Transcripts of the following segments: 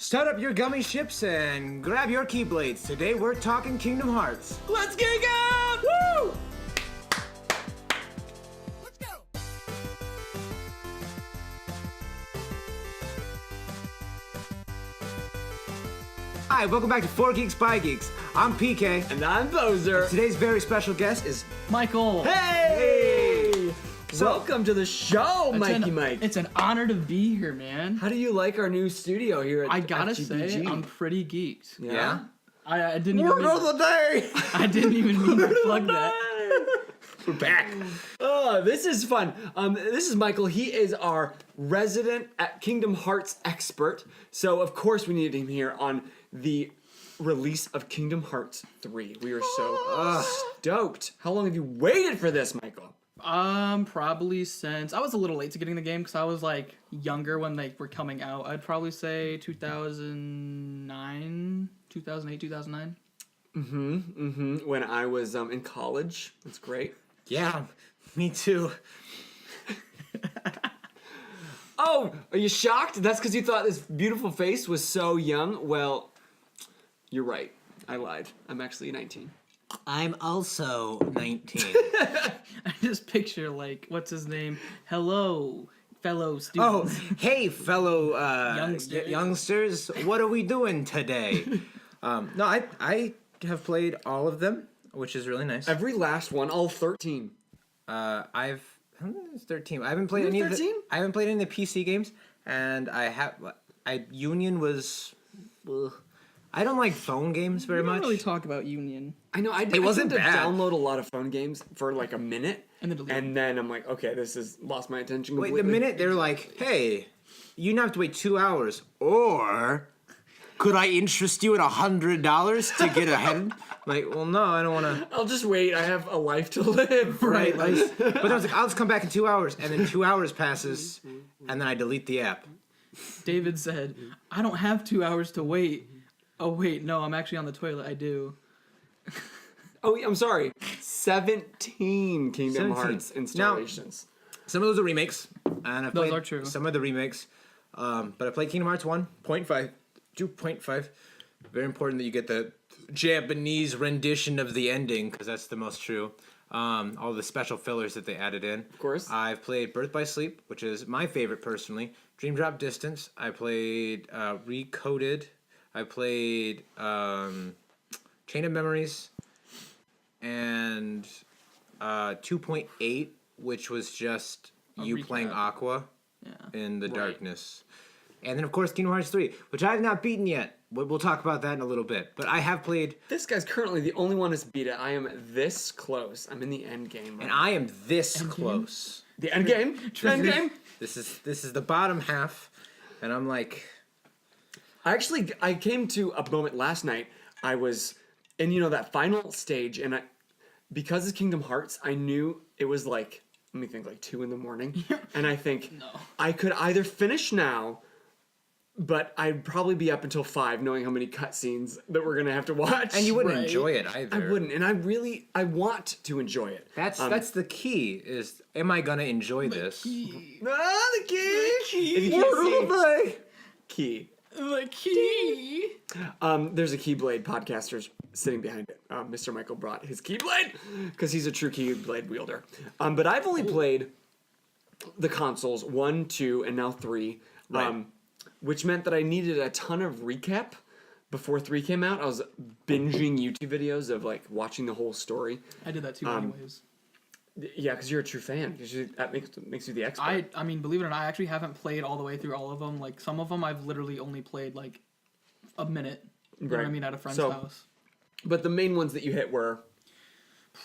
Start up your gummy ships and grab your keyblades. Today we're talking Kingdom Hearts. Let's geek out! Woo! Let's go! Hi, welcome back to For Geeks By Geeks. I'm PK. And I'm Bowser. Today's very special guest is Michael. Hey! So- Welcome to the show, Mikey Mike. It's an honor to be here, man. How do you like our new studio here at I gotta FGBG? say, I'm pretty geeked. Yeah? I didn't even Word of the day. I didn't even mean to plug that. We're back. Oh, this is fun. This is Michael. He is our resident at Kingdom Hearts expert. So, of course, we needed him here on the release of Kingdom Hearts 3. We are so stoked. How long have you waited for this, Michael? Probably since I was a little late to getting the game because I was like younger when they were coming out. I'd probably say 2009, 2008, 2009. When I was in college. That's great. Yeah, me too. Oh, are you shocked? That's because you thought this beautiful face was so young? Well, you're right. I lied. I'm actually 19. I'm also 19. I just picture like what's his name? Hello, fellow Oh, students. hey, fellow Youngsters. youngsters. What are we doing today? No, I have played all of them, which is really nice. Every last one, all 13. I've it's 13. I haven't played any of the 13? I haven't played any of the PC games, and Union was. Ugh. I don't like phone games very We don't much. really talk about Union. I know. I wasn't tend to bad. download a lot of phone games for like a minute, And then delete and then I'm like, okay, this has lost my attention Wait, completely. the minute they're like, "Hey, you don't have to wait 2 hours," or could I interest you at $100 to get ahead? Like, well, no, I don't want to. I'll just wait. I have a life to live. Right, like, but I was like, I'll just come back in 2 hours, and then 2 hours passes, and then I delete the app. David said, "I don't have 2 hours to wait." Oh wait, no, I'm actually on the toilet. I do. Oh, I'm sorry. 17 Kingdom 17. Hearts installations. Some of those are remakes, and I Those played are true. some of the remakes. But I played Kingdom Hearts 1.5, 2.5. Very important that you get the Japanese rendition of the ending, because that's the most true. All the special fillers that they added in. Of course. I've played Birth by Sleep, which is my favorite personally. Dream Drop Distance. I played Recoded. I played Chain of Memories. And 2.8, which was just you recap. playing Aqua Yeah. in the Right. darkness. And then, of course, Kingdom Hearts 3, which I have not beaten yet. We'll talk about that in a little bit. But I have played, This guy's currently the only one that's beat it. I am this close. I'm in the end game. and I am this close. The end game. End game. This is the bottom half, and I'm like, I came to a moment last night. I was in, that final stage, and because it's Kingdom Hearts, I knew it was like, let me think, like 2 a.m. And I think I could either finish now, but I'd probably be up until 5, knowing how many cutscenes that we're gonna have to watch. and you wouldn't Right. enjoy it either. I wouldn't, and I want to enjoy it. That's the key. Is am I gonna enjoy this? The key. If you can't see, key. The key. There's a Keyblade podcaster sitting behind it. Mr. Michael brought his Keyblade because he's a true Keyblade wielder. But I've only played the consoles 1, 2, and now 3, Right. which meant that I needed a ton of recap before 3 came out. I was binging YouTube videos of like watching the whole story. I did that too, anyways. Yeah, because you're a true fan. That makes you the expert. I mean, believe it or not, I actually haven't played all the way through all of them. Like some of them, I've literally only played like a minute. You know what I Right. mean, at a friend's So- house. But the main ones that you hit were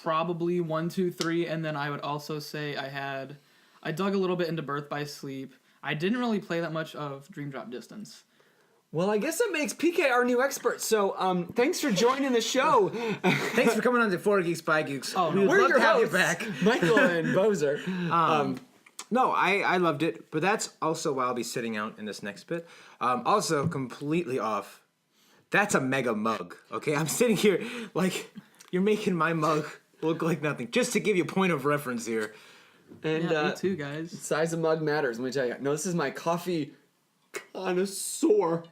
Probably 1, 2, 3, and then I would also say I dug a little bit into Birth by Sleep. I didn't really play that much of Dream Drop Distance. Well, I guess that makes PK our new expert. So, thanks for joining the show. Thanks for coming on to 4 Geeks by Geeks. Oh, no. we would We're love your to have you hosts, back. Michael and Bowser. No, I loved it, but that's also why I'll be sitting out in this next bit. Also, completely off. That's a mega mug, okay? I'm sitting here like you're making my mug look like nothing. Just to give you a point of reference here. And Yeah, me too, guys. size of mug matters. Let me tell you. No, this is my coffee connoisseur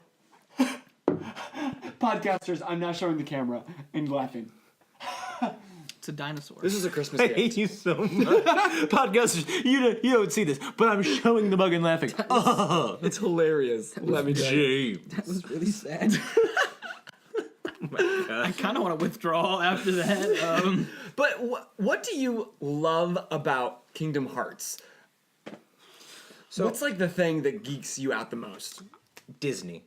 Podcasters, I'm now showing the camera and laughing. It's a dinosaur. This is a Christmas I gift. hate you so much. Podcasters, you don't see this, but I'm showing the mug and laughing. Oh, It's hilarious. Let me tell you. James. That was really sad. I kind of want to withdraw after that. But what do you love about Kingdom Hearts? So- What's like the thing that geeks you out the most? Disney.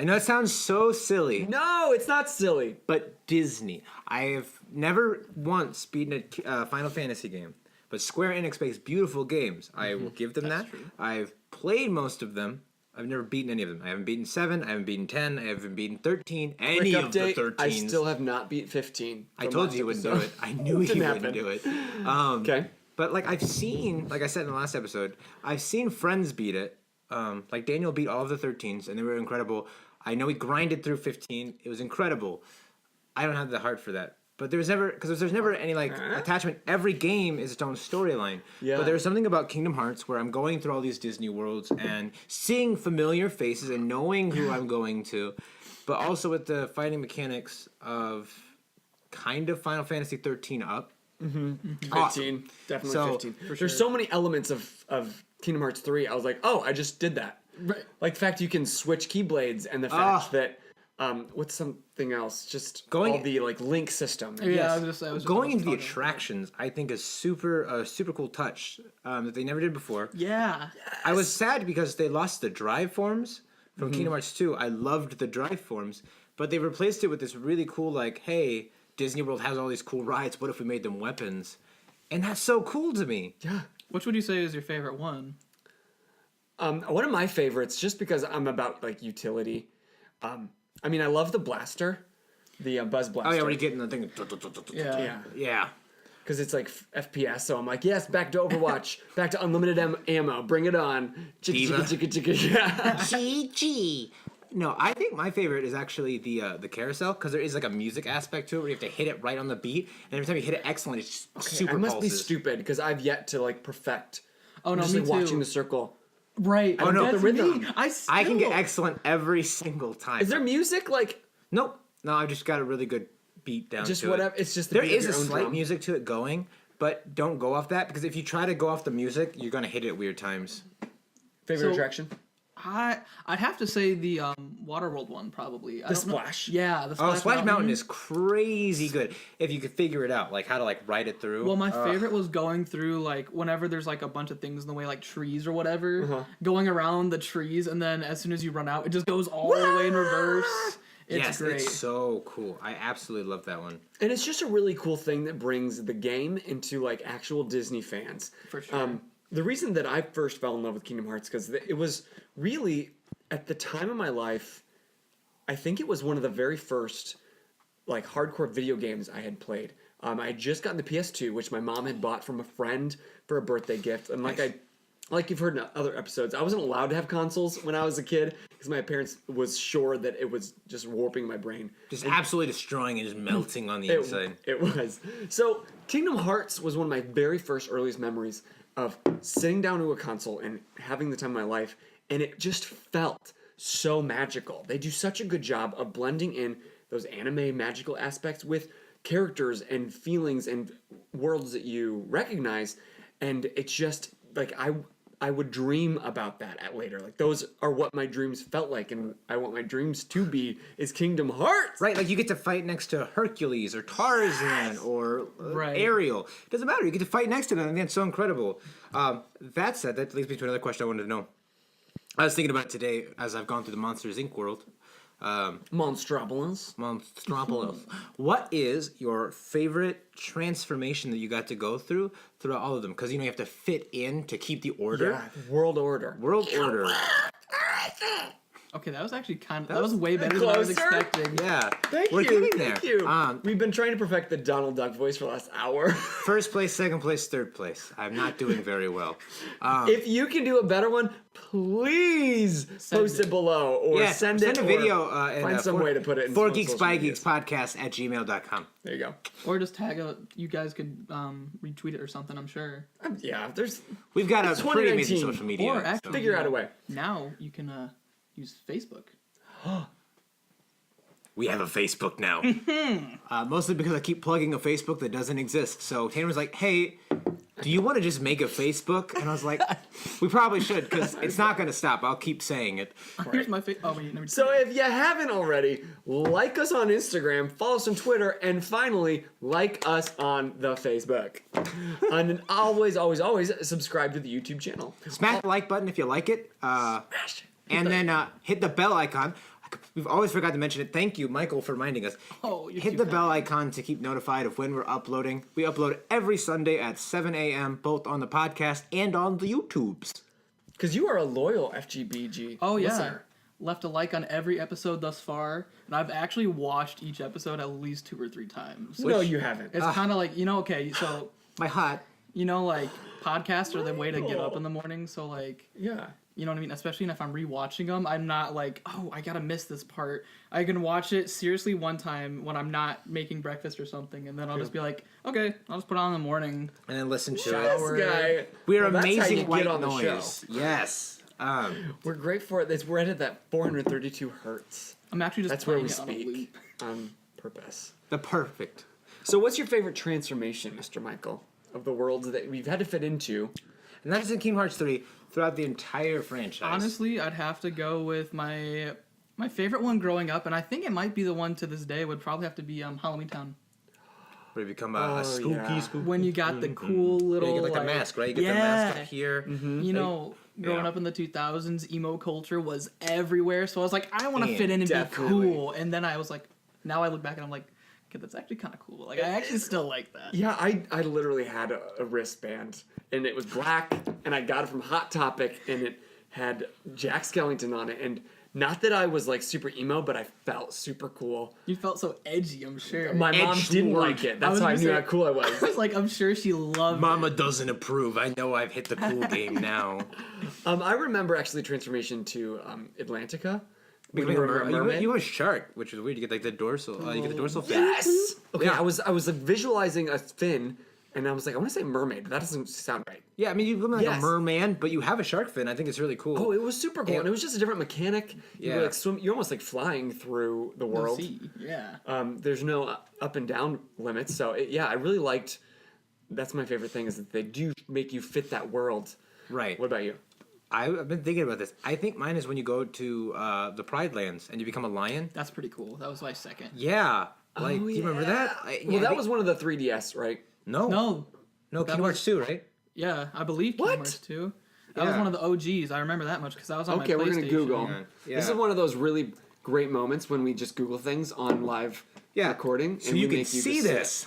I know it sounds so silly, No, it's not silly. but Disney. I have never once beaten a Final Fantasy game, but Square Enix makes beautiful games. I will give them that. true. I've played most of them. I've never beaten any of them. I haven't beaten 7, I haven't beaten 10, I haven't beaten 13, any Quick of the update, 13s. I still have not beat 15. I from told last you you wouldn't do episode. it. I knew you Didn't wouldn't happen. do it. Okay. But like I've seen, like I said in the last episode, I've seen friends beat it. Like Daniel beat all of the 13s, and they were incredible. I know he grinded through 15. It was incredible. I don't have the heart for that. But there's never, because there's never any like attachment. Every game is its own storyline. Yeah. But there's something about Kingdom Hearts where I'm going through all these Disney worlds and seeing familiar faces and knowing who I'm going to, but also with the fighting mechanics of kind of Final Fantasy 13 up. 15. Definitely So, 15. sure. There's so many elements of Kingdom Hearts 3. I was like, oh, I just did that. Right. Like the fact you can switch Keyblades and the fact that what's something else? Just all the like link system. Yeah, I was just Going into the talking about attractions, I think is super cool touch that they never did before. that. Yeah. I was sad because they lost the drive forms from Kingdom Hearts 2. I loved the drive forms, but they replaced it with this really cool like, hey, Disney World has all these cool rides. What if we made them weapons? And that's so cool to me. Yeah. Which would you say is your favorite one? One of my favorites, just because I'm about like utility. I mean, I love the blaster, the Buzz Blaster. Oh yeah, when you get in the thing. Yeah. Yeah. Yeah. Because it's like FPS, so I'm like, yes, back to Overwatch, back to unlimited ammo, bring it on. Chicka, Diva. chicka, chicka, chicka. Yeah. GG. No, I think my favorite is actually the carousel because there is like a music aspect to it where you have to hit it right on the beat, and every time you hit it excellent, it's just super I must be pulses. stupid because I've yet to like perfect. Oh no, just me like too. watching the circle. Right. don't know that's the rhythm. me. I can get excellent every single time. Is there music like Nope. No, I've just got a really good beat down just to whatever? it. It's just the There beat of is a your own slight drum? music to it going, but don't go off that because if you try to go off the music, you're gonna hit it at weird times. Favorite So- attraction? I'd have to say the Waterworld one probably. The Splash? Yeah, the Oh, Splash Splash Mountain is crazy good if you could figure it out, like how to like ride it through. Well, my favorite was going through like whenever there's like a bunch of things in the way, like trees or whatever, going around the trees, and then as soon as you run out, it just goes all the way in reverse. It's yes, great. it's so cool. I absolutely love that one. And it's just a really cool thing that brings the game into like actual Disney fans. For sure. The reason that I first fell in love with Kingdom Hearts because it was really at the time of my life. I think it was one of the very first like hardcore video games I had played. I had just gotten the PS2, which my mom had bought from a friend for a birthday gift, and like you've heard in other episodes, I wasn't allowed to have consoles when I was a kid because my parents was sure that it was just warping my brain. Just absolutely destroying and just melting on the inside. It was. So Kingdom Hearts was one of my very first earliest memories of sitting down to a console and having the time of my life, and it just felt so magical. They do such a good job of blending in those anime magical aspects with characters and feelings and worlds that you recognize, and it's just like I would dream about that at later. Like those are what my dreams felt like, and I want my dreams to be is Kingdom Hearts. Right, like you get to fight next to Hercules or Tarzan or Right. Ariel. It doesn't matter. You get to fight next to them, and that's so incredible. That said, that leads me to another question I wanted to know. I was thinking about it today as I've gone through the Monsters Inc. world. Monstropolis. Monstropolis. What is your favorite transformation that you got to go through throughout all of them? Because you have to fit in to keep the order. Yeah, World Order. World Order. Okay, that was actually that was way better than I was closer. expecting. Yeah. Thank We're you. getting there. Thank you. Um, We've been trying to perfect the Donald Duck voice for the last hour. First place, second place, third place. I'm not doing very well. If you can do a better one, please post it below or Yeah, send send it a or video. find some way to put it in For some Geeks social By medias. Geeks podcast at gmail.com. There you go. Or just tag a. You guys could retweet it or something. I'm sure. Yeah, there's We've got a It's pretty amazing 2019. social media. Or actually, figure out a way. Now you can use Facebook. we have a Facebook now. Mostly because I keep plugging a Facebook that doesn't exist. So Tanner was like, hey, do you want to just make a Facebook? And I was like, we probably should, because it's not going to stop. I'll keep saying it. Here's my face. Oh, wait, never. So if you haven't already, like us on Instagram, follow us on Twitter, and finally, like us on the Facebook. And then always subscribe to the YouTube channel. Smash the like button if you like it. Smash it. And then hit the bell icon. We've always forgot to mention it. Thank you, Michael, for reminding us. Oh, you're hit too the kind. bell icon to keep notified of when we're uploading. We upload every Sunday at 7 a.m., both on the podcast and on the YouTubes. Because you are a loyal FGBG Oh yeah, listener. left a like on every episode thus far, and I've actually watched each episode at least 2 or 3 times. No, you haven't. It's kind of like, okay, so My hot. like podcasts are the way to get up in the morning. So like, Yeah. you know what I mean? Especially if I'm rewatching them, I'm not like, oh, I gotta miss this part. I can watch it seriously one time when I'm not making breakfast or something, and then I'll just be like, okay, I'll just put it on in the morning. And then listen to This it. guy. We're Well, that's how you amazing get white on the show. noise. Yes. We're great for it. We're at that 432 hertz. I'm actually just That's where playing we it on a speak loop. on purpose. The perfect. So what's your favorite transformation, Mr. Michael, of the worlds that we've had to fit into? And that's in Kingdom Hearts 3 throughout the entire franchise. Honestly, I'd have to go with my favorite one growing up, and I think it might be the one to this day. Would probably have to be Halloween Town. Where you become Oh, a spooky, yeah. spooky. When you got the cool Yeah, little you get like the mask, right? You get the mask up here. Growing Yeah. up in the 2000s, emo culture was everywhere. So I was like, I want to fit in and Definitely. be cool. And then I was like, now I look back and I'm like, okay, that's actually kind of cool. Like, I actually still like that. Yeah, I literally had a wristband, and it was black, and I got it from Hot Topic, and it had Jack Skellington on it, and not that I was like super emo, but I felt super cool. You felt so edgy, I'm sure. My mom Edgelord. didn't like it. That's was how I gonna knew say- how cool I was. I was like, I'm sure she loved Mama it. doesn't approve. I know I've hit the cool game now. I remember actually transformation to Atlantica. When You you were a mermaid. were a shark, which is weird. You get like the dorsal. You get the dorsal fin. Yes. Okay, Yeah. I was like visualizing a fin, and I was like, I want to say mermaid, but that doesn't sound right. Yeah, I mean, you look like Yes. a merman, but you have a shark fin. I think it's really cool. Oh, it was super cool, Yeah. and it was just a different mechanic. You Yeah. were like you're almost like flying through the The world. sea. Yeah. There's no up and down limits, so I really liked. That's my favorite thing is that they do make you fit that world. Right. What about you? I've been thinking about this. I think mine is when you go to the Pride Lands and you become a lion. That's pretty cool. That was my second. Yeah. Like, do you remember that? Well, that was one of the 3DS, right? No. No. No, Kingdom Hearts 2, right? Yeah, I believe What? Kingdom Hearts 2. That was Yeah. one of the OGs. I remember that much because I was on Okay, my we're PlayStation. gonna Google. Yeah. This is one of those really great moments when we just Google things on live recording, So and you we can make see just sit. this.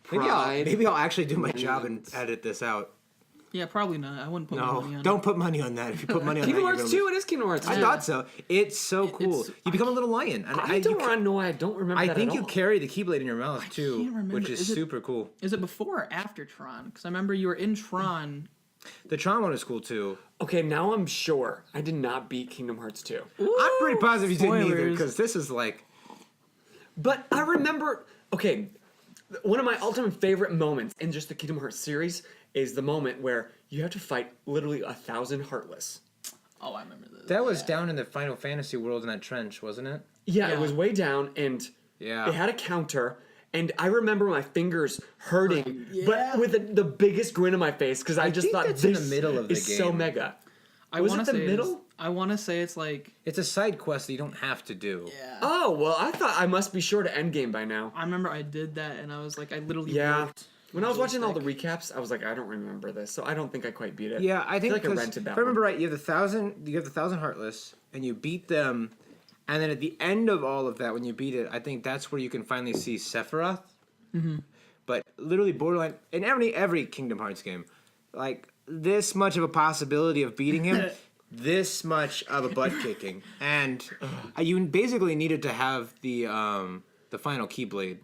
Pride. Maybe I'll actually do my job and Lands. edit this out. Yeah, probably not. I wouldn't put my money No, on don't it. put money on that. If you put money on Kingdom that, Hearts you're 2. gonna It is Kingdom Hearts 2. lose. I thought so. It's so cool. It's- You become a little lion. And I you don't ca- want to know why I don't remember I that think at you all. carry the Keyblade in your mouth too, can't remember. which is Is it- super cool. Is it before or after Tron? Because I remember you were in Tron. The Tron one is cool too. Okay, now I'm sure I did not beat Kingdom Hearts 2. I'm pretty positive you didn't either spoilers. because this is like But I remember, okay, one of my ultimate favorite moments in just the Kingdom Hearts series is the moment where you have to fight literally 1,000 Heartless. Oh, I remember this. that was down in the Final Fantasy world in that trench, wasn't it? Yeah, Yeah. it was way down, and Yeah. it had a counter, and I remember my fingers hurting, Yeah. but with the biggest grin on my face because I just think thought that's this in the middle of the is so game. mega. I was wanna it the say it's- middle? I want to say it's like. It's a side quest that you don't have to do. Yeah. Oh well, I thought I must be sure to endgame by now. I remember I did that and I was like, I literally. Yeah. worked When I was watching all the thick. recaps, I was like, I don't remember this, so I don't think I quite beat it. Yeah, I think feel like I 'cause rented that if I remember one. right, you have the thousand Heartless, and you beat them, and then at the end of all of that, when you beat it, I think that's where you can finally see Sephiroth. Mm-hmm. But literally, borderline in every Kingdom Hearts game, like this much of a possibility of beating him, this much of a butt kicking, and you basically needed to have the final Keyblade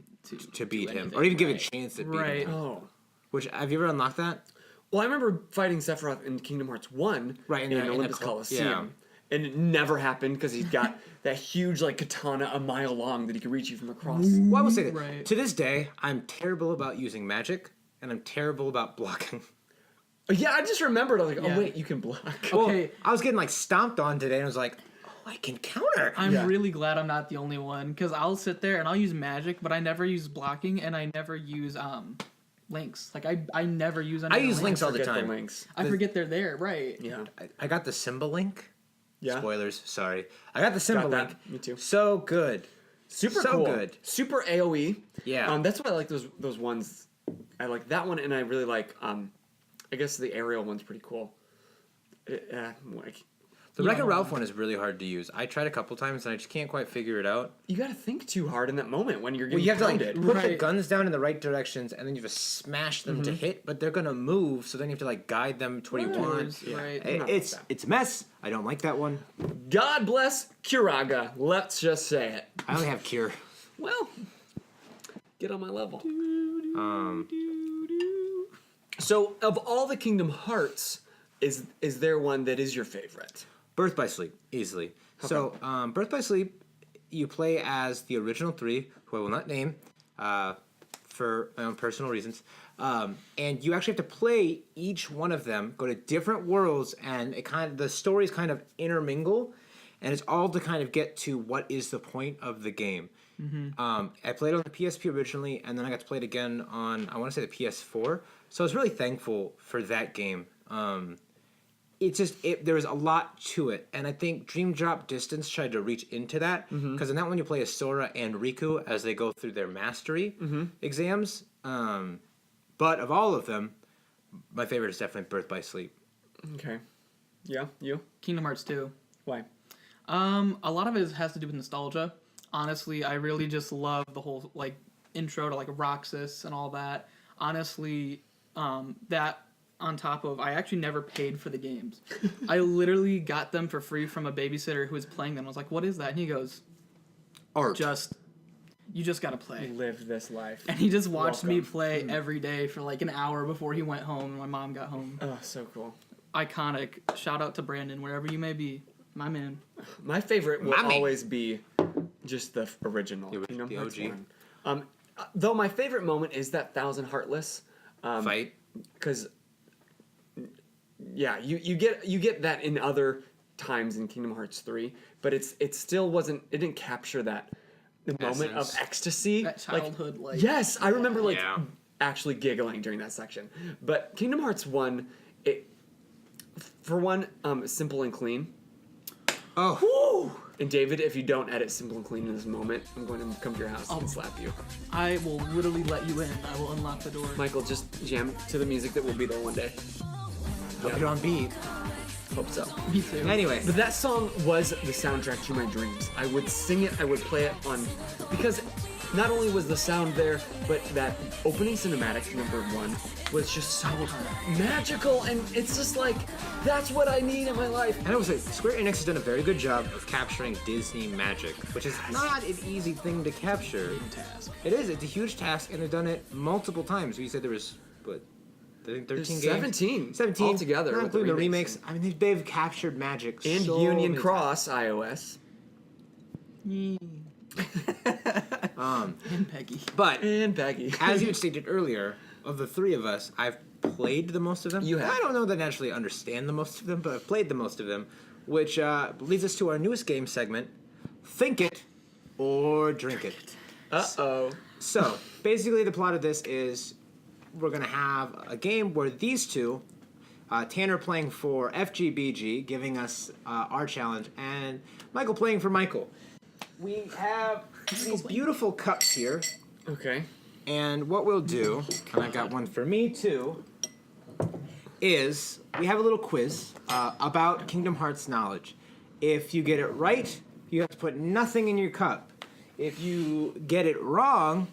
to beat him, anything, or even give a right. chance at beating Right. him. Oh. Which have you ever unlocked that? Well, I remember fighting Sephiroth in Kingdom Hearts 1 Right, in in the Olympus Col- Coliseum. And it never happened because he's got that huge like katana a mile long that he can reach you from across. Well, I will say that Right. to this day, I'm terrible about using magic, and I'm terrible about blocking. Yeah, I just remembered. I was like, Yeah. oh wait, you can block. Okay. Well, I was getting like stomped on today, and I was like, I can counter. I'm Yeah. really glad I'm not the only one, because I'll sit there and I'll use magic, but I never use blocking and I never use links. Like I never use. I use links all the Forget time. links. I forget they're there. Right. Yeah. I got the symbol link. Yeah. Spoilers, sorry. I got the symbol Got that. link. Me too. So good. Super So cool. good. Super AoE. Yeah. That's why I like those ones. I like that one, and I really like. I guess the aerial one's pretty cool. Like The Yeah. Wreck-It Ralph one is really hard to use. I tried a couple times and I just can't quite figure it out. you got to think too hard in that moment when you're Well, getting you have to pounded. like put the Right. guns down in the right directions and then you just smash them to hit, but they're gonna move, so then you have to like guide them to what you want. Yeah. Right. I'm not It's with that. it's a mess. I don't like that one. God bless Kuraga. Let's just say it. I only have Cure. Well, get on my level. Um, So, of all the Kingdom Hearts, is there one that is your favorite? Birth by Sleep, easily. So, Birth by Sleep, you play as the original three, who I will not name, for my own personal reasons. And you actually have to play each one of them, go to different worlds, and the stories kind of intermingle, and it's all to kind of get to what is the point of the game. I played on the PSP originally, and then I got to play it again on, I want to say, the PS4. So I was really thankful for that game. There was a lot to it, and I think Dream Drop Distance tried to reach into that, because in that one you play as Sora and Riku as they go through their mastery exams. But of all of them, my favorite is definitely Birth by Sleep. Okay. Yeah, you? Kingdom Hearts 2. Why? A lot of it has to do with nostalgia. Honestly, I really just love the whole like intro to like Roxas and all that. Honestly, that on top of I actually never paid for the games. I literally got them for free from a babysitter who was playing them. I was like, "What is that?" And he goes, Art. You just gotta play." Live this life. And he just watched me Welcome. play every day for like an hour before he went home and my mom got home. Oh, so cool. Iconic. Shout out to Brandon, wherever you may be. My man. My favorite will Mommy. always be just the original. The Kingdom the Hearts OG. one. Though my favorite moment is that Thousand Heartless. Fight. Because yeah, you get that in other times in Kingdom Hearts 3, but it still wasn't, it didn't capture that the moment of Essence. ecstasy. That childhood, like Yes, I remember like Yeah. actually giggling during that section. But Kingdom Hearts 1, for one, simple and clean. Oh. And David, if you don't edit simple and clean in this moment, I'm going to come to your house and slap you. I will literally let you in. I will unlock the door. Michael, just jam to the music that will be there one day. Hope you're on beat. Hope so. Me too. Anyway. But that song was the soundtrack to my dreams. I would sing it, I would play it on, because not only was the sound there, but that opening cinematic number 1 was just so magical, and it's just like, that's what I need in my life. And I would say Square Enix has done a very good job of capturing Disney magic, which is not an easy thing to capture. Task. It is. It's a huge task, and they've done it multiple times. You said there was, what, I think 13 games? 17. 17 altogether. Not with the including the remakes. remakes. I mean, they've captured magic And so Union many Cross iOS. And Peggy. times. But And Peggy. as you had stated earlier, of the three of us, I've played the most of them. You have. I don't know that I actually understand the most of them, but I've played the most of them, which leads us to our newest game segment, Think It or Drink It. Uh-oh. So, basically the plot of this is we're going to have a game where these two, Tanner playing for FGBG, giving us our challenge, and Michael playing for Michael. We have these beautiful cups here, Okay. and what we'll do, and I've got one for me too, is we have a little quiz about Kingdom Hearts knowledge. If you get it right, you have to put nothing in your cup. If you get it wrong,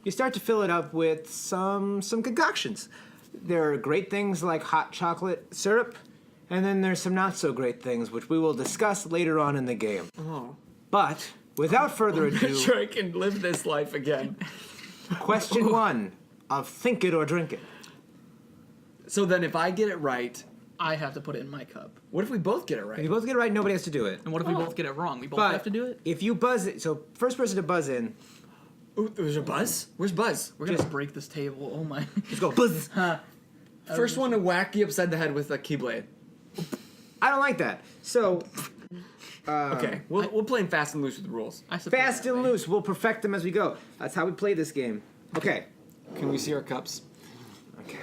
you start to fill it up with some concoctions. There are great things like hot chocolate syrup, and then there's some not so great things, which we will discuss later on in the game. Oh. But without further I'm ado, sure I can live this life again. question 1 of Think It or Drink It. So then if I get it right, I have to put it in my cup. what if we both get it If right? you both get it right, nobody has to do it. And what if we both get it wrong? We both But have to do it? if you buzz it, so first person to buzz in, Ooh, there's a buzz? Where's Buzz? We're gonna break this table. Oh my. just go buzz. First one to whack you upside the head with a keyblade. I don't like that. So Okay, we'll play in fast and loose with the rules. I suppose Fast that and way. loose. We'll perfect them as we go. That's how we play this game. Okay. Can we see our cups? Okay.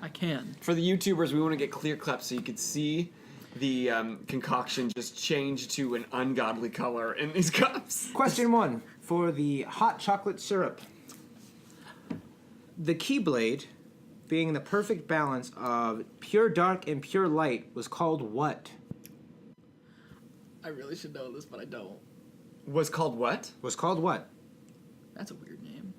I can. For the YouTubers, we want to get clear cups so you can see the concoction just change to an ungodly color in these cups. Question 1 for the hot chocolate syrup. The Keyblade, being the perfect balance of pure dark and pure light, was called what? I really should know this, but I don't. Was called what? Was called what? That's a weird name.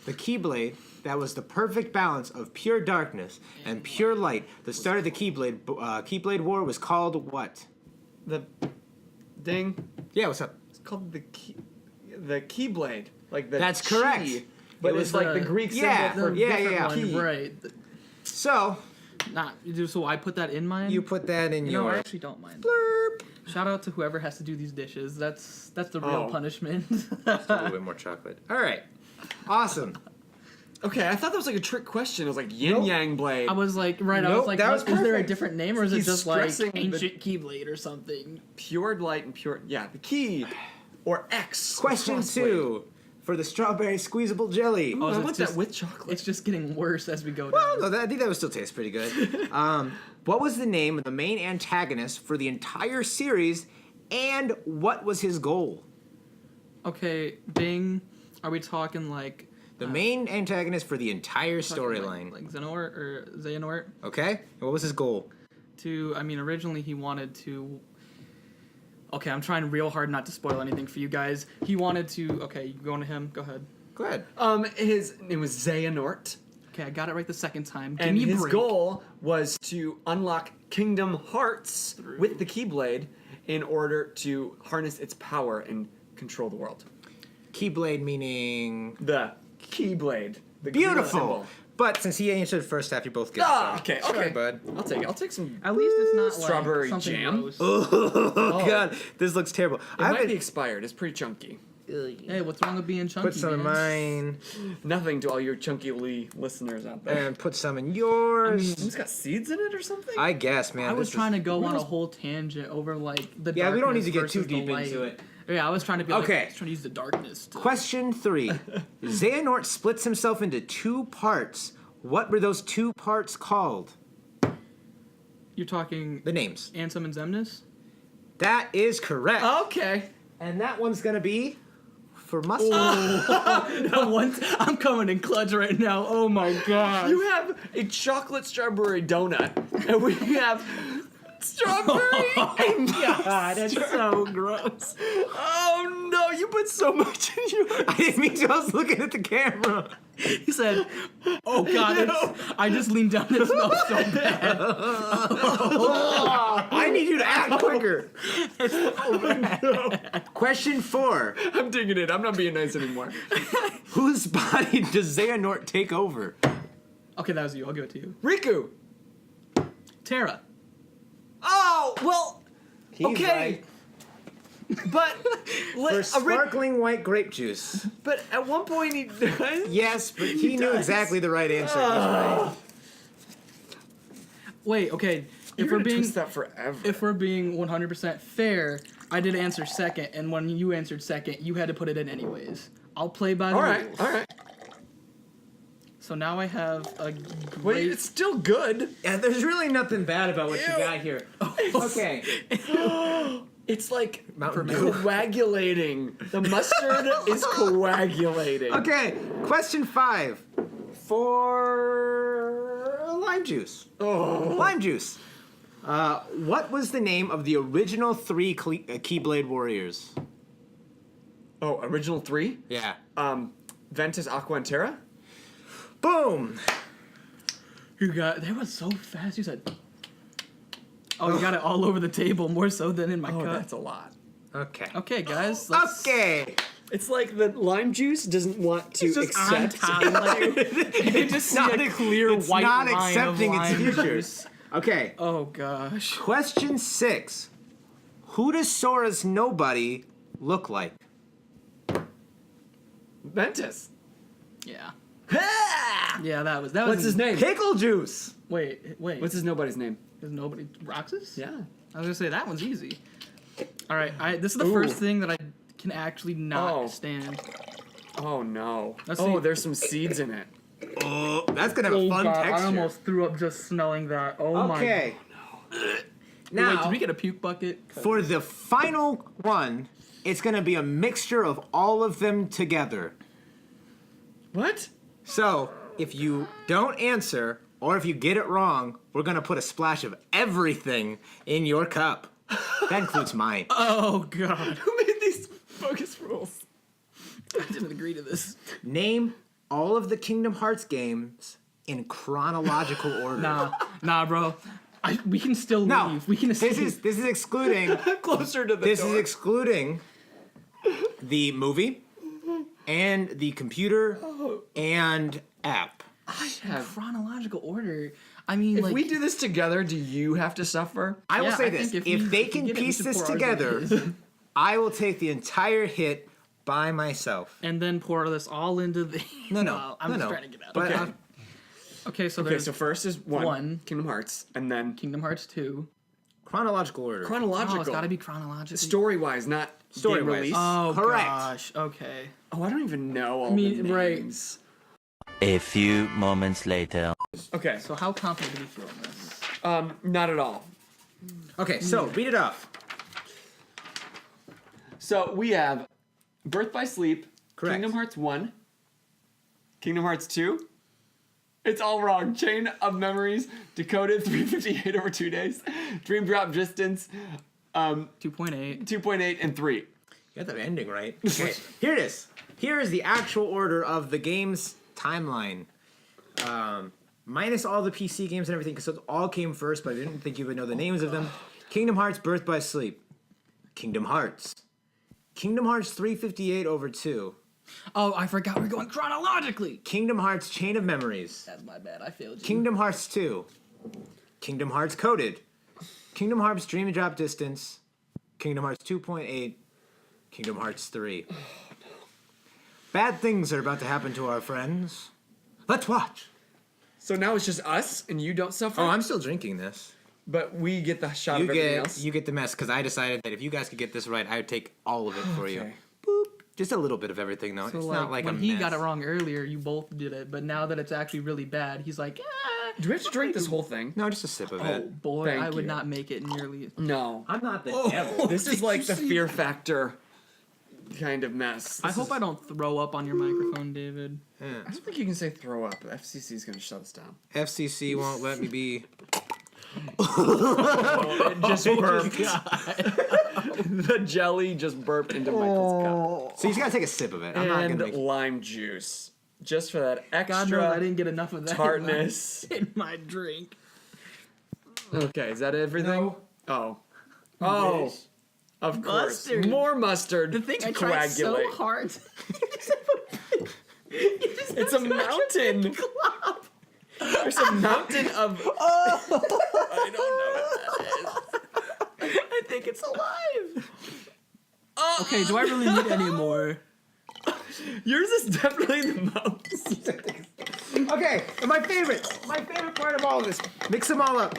The Keyblade, that was the perfect balance of pure darkness and pure light. The start of the Keyblade War was called what? The ding. Yeah, what's up? It's called the Keyblade. Like the That's chi, correct. but It it's was like the Greek yeah, symbol for yeah, different yeah. key. Right. So, So I put that in mine. you put that in No, your... I actually don't mind. Blurp. Shout out to whoever has to do these dishes. That's the real Oh. punishment. A little bit more chocolate. All right. Awesome. Okay, I thought that was like a trick question. It was like yin Nope. yang blade. I was like, right. I Nope, was like, that was is there a perfect. different name, or is He's it just like stressing the- ancient Keyblade or something? Pure light and pure. Yeah, the key or X. Question crossblade. 2 for the strawberry squeezeable jelly. Ooh, I it's want just- that with chocolate. It's just getting worse as we go Well, down. no, I think that would still taste pretty good. What was the name of the main antagonist for the entire series, and what was his goal? Okay, Bing. Are we talking like The main antagonist for the entire talking storyline. like Xehanort or Xehanort? Okay? And what was his goal? Originally he wanted to. Okay, I'm trying real hard not to spoil anything for you guys. He wanted to. Okay, you going to him? Go ahead. Go ahead. His name was Xehanort, Okay, I got it right the second time. Give and me a his break. goal was to unlock Kingdom Hearts with the Keyblade in order to harness its power and control the world. Keyblade meaning... The Keyblade. The Greek Beautiful! symbol. But since he answered first half, you both get Ah, some. okay, Sorry, okay. bud. I'll take it. I'll take some. At least it's not Strawberry like something jam? gross. Oh, God. This looks terrible. It I might be haven't... expired. It's pretty chunky. Hey, what's wrong with being chunky? Put some in man? mine, Nothing to all your chunky Lee listeners out there. and put some in yours. It's got seeds in it or something? I guess, man. I was this trying is... to go on a whole tangent over like the Yeah, we don't need darkness to get versus too deep the light. into it. Yeah, I was trying to be like, Okay. I was trying to use the darkness. To, Question 3. Xehanort splits himself into 2 parts. What were those 2 parts called? you're talking The names. Ansem and Xemnas? That is correct. Okay. And that one's going to be for mustard. I'm coming in clutch right now. Oh my god. You have a chocolate strawberry donut, and we have strawberry and God, that's so gross. Oh no, you put so much in yours. I didn't mean to. I was looking at the camera. He said, "Oh God, I just leaned down and it smells so bad." I need you to act quicker. Question 4. I'm digging it. I'm not being nice anymore. Whose body does Xehanort take over? Okay, that was you. I'll give it to you. Riku. Tara. Oh, well, He's okay. right. But For sparkling white grape juice. but at one point he does. Yes, but he knew does. exactly the right answer. Wait, okay. You're If we're gonna being twist that forever. if we're being 100% fair, I did answer second, and when you answered second, you had to put it in anyways. I'll play by the all right, rules. all right. So now I have a Wait, great. it's still good. Yeah, there's really nothing bad about what you got here. Okay. It's like Mountain Dew. coagulating. The mustard is coagulating. Okay, question 5. For lime juice. Oh. Lime juice. What was the name of the original 3 Keyblade warriors? Oh, original 3? Yeah. Ventus, Aqua, and Terra? Boom! You got that was so fast. You said, "Oh, you got it all over the table, more so than in my Oh, cup." that's a lot. Okay. Okay, guys. Let's, Okay! It's like the lime juice doesn't want to It's just on accept. time. Like, you just see a clear it's white not line accepting of its lime future. juice. Okay. Oh gosh. Question 6. Who does Sora's nobody look like? Ventus. Yeah. Ha! Yeah, that was. What's his name? Pickle juice! Wait. What's his nobody's name? Is nobody Roxas? Yeah. I was gonna say that one's easy. All right, this is the first thing that I can actually not stand. Oh no. Let's see. There's some seeds in it. Oh, that's gonna have a fun texture. I almost threw up just smelling that. Oh my. Okay. Now, Now, did we get a puke bucket? for the final one, it's gonna be a mixture of all of them together. What? So, if you don't answer, or if you get it wrong, we're gonna put a splash of everything in your cup. That includes mine. Oh god. Who made these focus rules? I didn't agree to this. Name all of the Kingdom Hearts games in chronological order. Nah, bro. We can still No, leave. We can escape. this is excluding. Closer to the This door. is excluding the movie and the computer and app. I have. chronological order. I mean, If like, we do this together, do you have to suffer? I will Yeah, say I this: think if if they we can get it, we piece should this pour ours together, in. I will take the entire hit by myself. and then pour this all into the. No, I'm just no. trying to get out. But Okay. Okay, so Okay, there's so first is one. One. Kingdom Hearts, and then Kingdom Hearts 2. chronological order. chronological. Oh, it's got to be chronological. Story-wise, not Story-wise. game release. Oh Correct. gosh. Okay. Oh, I don't even know all mean, the right. names. A few moments later. Okay, So how confident do we feel in this? not at all. Okay, so read it off. So we have Birth by Sleep, Correct. Kingdom Hearts 1, Kingdom Hearts 2. It's all wrong. Chain of Memories, Decoded 358 over 2 days, Dream Drop Distance, 2.8. 2.8, and 3. You got the ending right. Okay, here it is. Here is the actual order of the game's timeline. Minus all the PC games and everything, because it all came first, but I didn't think you would know the names of them. Kingdom Hearts Birth by Sleep. Kingdom Hearts. Kingdom Hearts 358 over 2. Oh, I forgot we're going chronologically. Kingdom Hearts Chain of Memories. That's my bad. I failed you. Kingdom Hearts 2. Kingdom Hearts Coded. Kingdom Hearts Dream Drop Distance. Kingdom Hearts 2.8. Kingdom Hearts 3. Bad things are about to happen to our friends. Let's watch. So now it's just us, and you don't suffer? Oh, I'm still drinking this. But we get the shot of everything else? You get the mess, because I decided that if you guys could get this right, I would take all of it for you. Okay. Boop. Just a little bit of everything, though. So it's like, not like when a he mess. got it wrong earlier, you both did it. But now that it's actually really bad, he's like, Do we have to drink this whole thing? No, just a sip of oh it. boy, Thank I would you. not make it nearly. No. I'm not the Oh. devil. This is Did like you the see Fear Factor kind of mess. I hope I don't throw up on your microphone, David. I don't think you can say throw up. The FCC is going to shut us down. FCC won't let me be. It just burped. The jelly just burped into Michael's So you just gotta take a sip of it. cup. I'm not And gonna make. lime juice. Just for that God extra knows I didn't get enough of that tartness. in my drink. Okay, is that everything? No. Oh. Oh. Of course. Mustard. More mustard The thing to I tried coagulate. so hard. It's a mountain. There's a mountain of. I don't know what that is. I think it's alive. Okay, do I really need any more? Yours is definitely the most. Okay, and my favorite part of all of this. Mix them all up.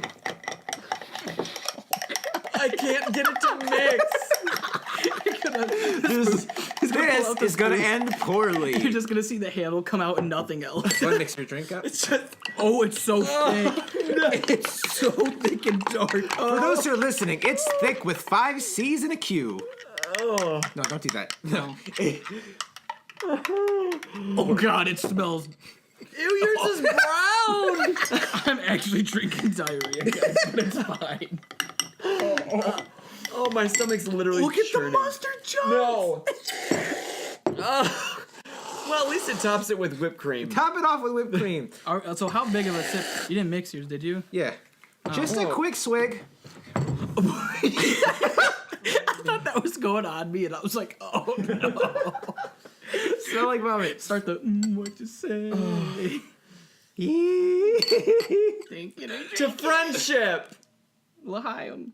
I can't get it to mix. This is gonna end poorly. You're just gonna see the handle come out and nothing else. Want to mix your drink up? It's just. Oh, it's so thick. It's so thick and dark. For those who are listening, it's thick with 5 C's and a Q. Oh. No, don't do that. No. Oh god, it smells. Ew, yours is brown. I'm actually drinking diarrhea, guys, but it's fine. Oh, my stomach's literally Look at churning. the mustard chunks. No. Well, at least it tops it with whipped cream. Top it off with whipped cream. So how big of a sip? You didn't mix yours, did you? Yeah. Just a Oh. quick swig. I thought that was going on me, and I was like, oh no. Smell like vomit. Start the what to say. Thank you. To friendship. L'chaim.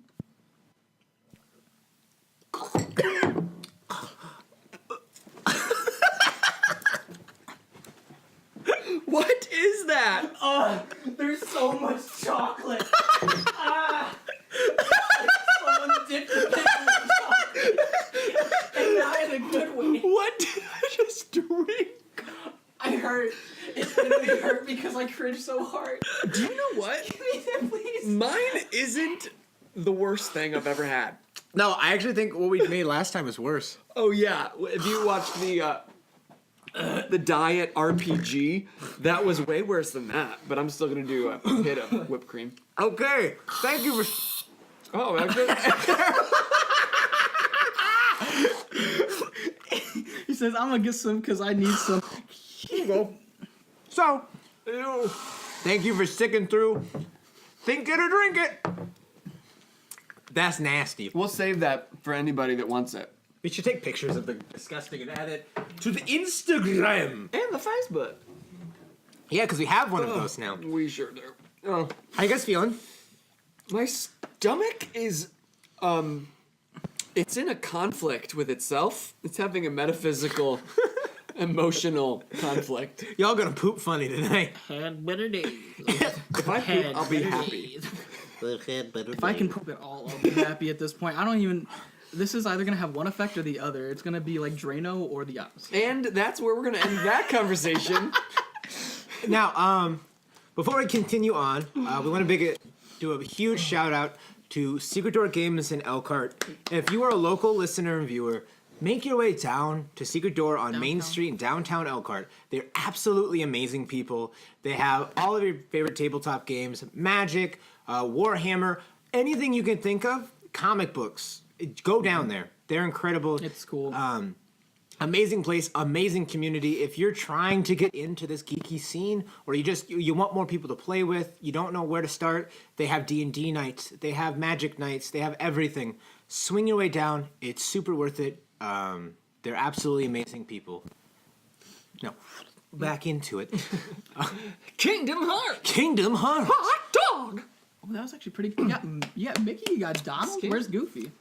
What is that? Oh, there's so much chocolate. Someone dipped the What did I just drink? I hurt. It's literally hurt because I cringed so hard. Do you know what? Give me that, please. Mine isn't the worst thing I've ever had. No, I actually think what we made last time was worse. Oh yeah, if you watched the diet RPG, that was way worse than that. But I'm still gonna do a hit of whipped cream. Okay, thank you for. Oh, actually, He says, I'm gonna get some because I need some. here you go. So, Ew. thank you for sticking through. Think it or drink it. That's nasty. We'll save that for anybody that wants it. We should take pictures of the disgusting and add it to the Instagram. And the Facebook. Yeah, because we have one of those now. We sure do. Oh, How you guys feeling? my stomach is, it's in a conflict with itself. It's having a metaphysical, emotional conflict. Y'all gonna poop funny tonight. Had better days. If I poop, I'll be happy. If I can poop at all, I'll be happy at this point. I don't even. This is either gonna have one effect or the other. It's gonna be like Drano or the opposite. And that's where we're gonna end that conversation. Now, before we continue on, we want to do a huge shout out to Secret Door Games in Elkhart. If you are a local listener and viewer, make your way down to Secret Door on Main Street in downtown Elkhart. They're absolutely amazing people. They have all of your favorite tabletop games, Magic, Warhammer, anything you can think of, comic books. Go down there. They're incredible. It's cool. Amazing place, amazing community. If you're trying to get into this geeky scene, or you want more people to play with, you don't know where to start, they have D&D nights, they have Magic nights, they have everything. Swing your way down. It's super worth it. They're absolutely amazing people. Now, back into it. Kingdom Hearts! Kingdom Hearts. Hot dog! Oh, that was actually pretty good. Yeah, Mickey, you got Donald. Where's Goofy?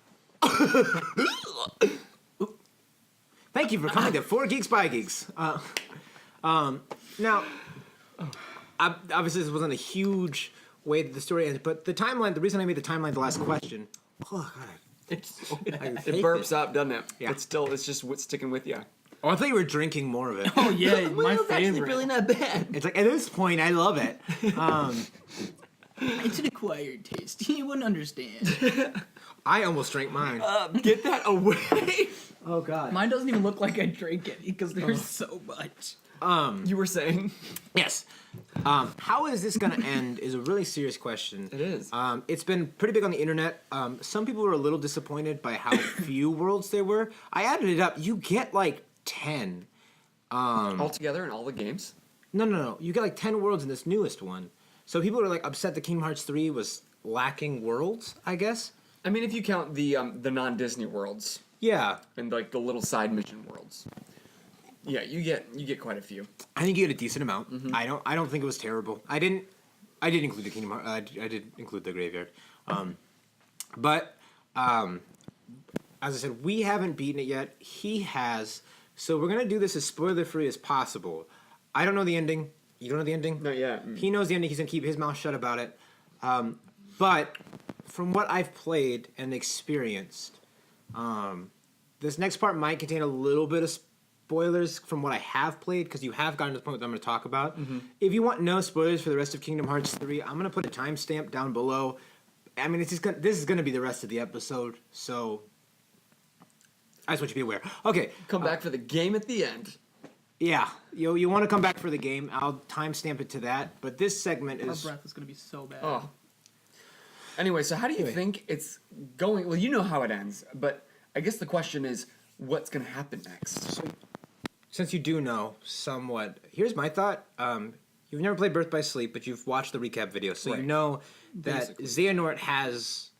Thank you for coming to For Geeks By Geeks. Now, obviously this wasn't a huge way that the story ends, but the timeline, the reason I made the timeline the last question, oh God. It burps up, doesn't it? Yeah. It's just sticking with you. Oh, I thought you were drinking more of it. Oh yeah, my It's actually favorite. really not bad. It's like, at this point, I love it. It's an acquired taste. You wouldn't understand. I almost drank mine. Get that away! Oh God. Mine doesn't even look like I drank it because there's so much. You were saying? Yes. How is this going to end is a really serious question. It is. It's been pretty big on the internet. Some people were a little disappointed by how few worlds there were. I added it up. You get like 10. Altogether in all the games? No. You get like 10 worlds in this newest one. So people are like upset that Kingdom Hearts 3 was lacking worlds, I guess. I mean, if you count the non-Disney worlds Yeah. and like the little side mission worlds. Yeah, you get quite a few. I think you get a decent amount. I don't think it was terrible. I did include the Kingdom Hearts. I did include the graveyard. But as I said, we haven't beaten it yet. He has. So we're gonna do this as spoiler free as possible. I don't know the ending. You don't know the ending? Not yet. He knows the ending. He's gonna keep his mouth shut about it. But from what I've played and experienced, this next part might contain a little bit of spoilers from what I have played, because you have gotten to the point that I'm going to talk about. If you want no spoilers for the rest of Kingdom Hearts 3, I'm going to put a timestamp down below. I mean, this is going to be the rest of the episode, so I just want you to be aware. Okay. Come back for the game at the end. Yeah, you want to come back for the game. I'll timestamp it to that, but this segment Our is... breath is gonna be so bad. Oh. Anyway, so how do you think it's going? Well, you know how it ends, but I guess the question is, what's going to happen next? Since you do know somewhat, here's my thought. You've never played Birth by Sleep, but you've watched the recap video, so Right. you know that Basically. Xehanort has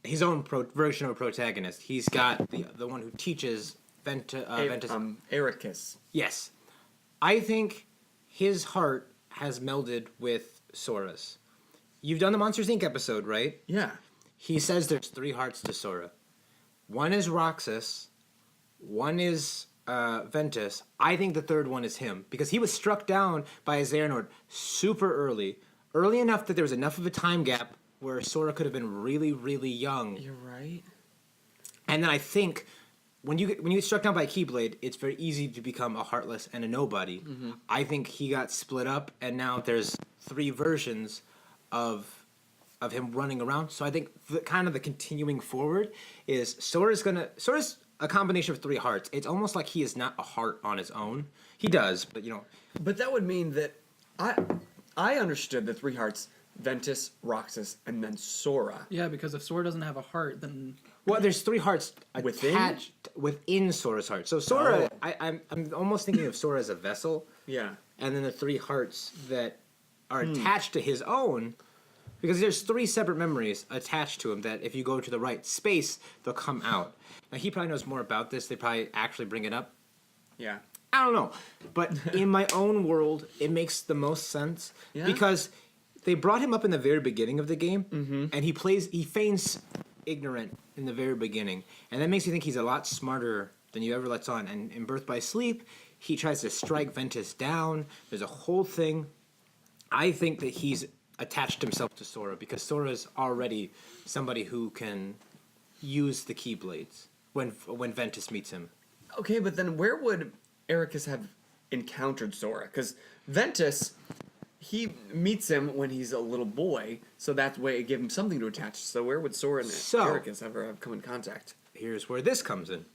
his own version of a protagonist. He's got the one who teaches Ventus. Ericus. Yes. I think his heart has melded with Sora's. You've done the Monsters, Inc. episode, right? Yeah. He says there's 3 hearts to Sora. One is Roxas, one is Ventus. I think the third one is him, because he was struck down by a Xehanort super early enough that there was enough of a time gap where Sora could have been really, really young. You're right. And then I think when you get struck down by a Keyblade, it's very easy to become a Heartless and a Nobody. I think he got split up, and now there's 3 versions of him running around. So I think kind of the continuing forward is Sora's a combination of 3 hearts. It's almost like he is not a heart on his own. He does, but But that would mean that I understood the 3 hearts: Ventus, Roxas, and then Sora. Yeah, because if Sora doesn't have a heart, then well, there's 3 hearts Within? attached within Sora's heart. So Sora, I'm almost thinking of Sora as a vessel, Yeah. and then the 3 hearts that are attached to his own. Because there's 3 separate memories attached to him that if you go to the right space, they'll come out. Now, he probably knows more about this. They probably actually bring it up. Yeah. I don't know. But in my own world, it makes the most sense. Yeah. Because they brought him up in the very beginning of the game, and he feigns ignorant in the very beginning. And that makes you think he's a lot smarter than you ever lets on. And in Birth by Sleep, he tries to strike Ventus down. There's a whole thing. I think that he's attached himself to Sora because Sora's already somebody who can use the Keyblades when Ventus meets him. Okay, but then where would Ericus have encountered Sora? Because Ventus, he meets him when he's a little boy, so that way it gave him something to attach. So where would Sora and Ericus ever have come in contact? Here's where this comes in.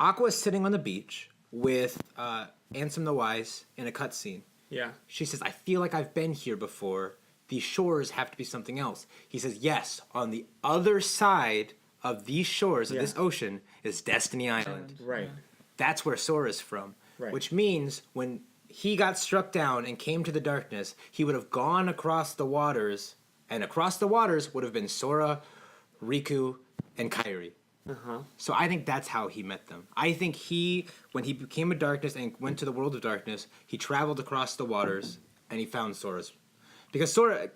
Aqua's sitting on the beach with Ansem the Wise in a cutscene. Yeah. She says, I feel like I've been here before. These shores have to be something else. He says, yes, on the other side of these shores of this ocean is Destiny Island. Right. That's where Sora's from. Right. Which means when he got struck down and came to the darkness, he would have gone across the waters, and across the waters would have been Sora, Riku, and Kairi. So I think that's how he met them. I think when he became a darkness and went to the world of darkness, he traveled across the waters and he found Sora's. Because Sora,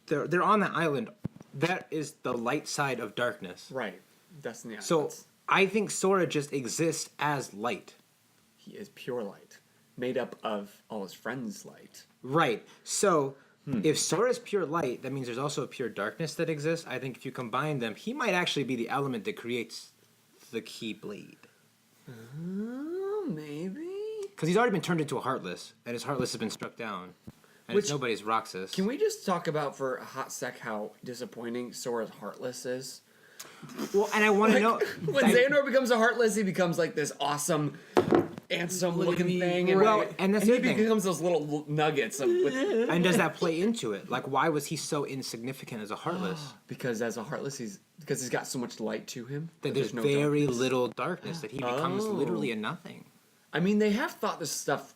they're on that island. That is the light side of darkness. Right. Destiny Island. So I think Sora just exists as light. He is pure light, made up of all his friends' light. Right. So if Sora's pure light, that means there's also a pure darkness that exists. I think if you combine them, he might actually be the element that creates the Keyblade. Maybe. Because he's already been turned into a Heartless, and his Heartless has been struck down. And it's nobody's Roxas. Can we just talk about for a hot sec how disappointing Sora's Heartless is? Well, and I want to know... When Xehanort becomes a Heartless, he becomes like this awesome Ansem-looking thing. And, Well, and that's he the other thing. becomes those little nuggets. And does that play into it? Like, why was he so insignificant as a Heartless? Because as a Heartless, he's got so much light to him. That there's no very darkness. little darkness, that he becomes literally a nothing. I mean, they have thought this stuff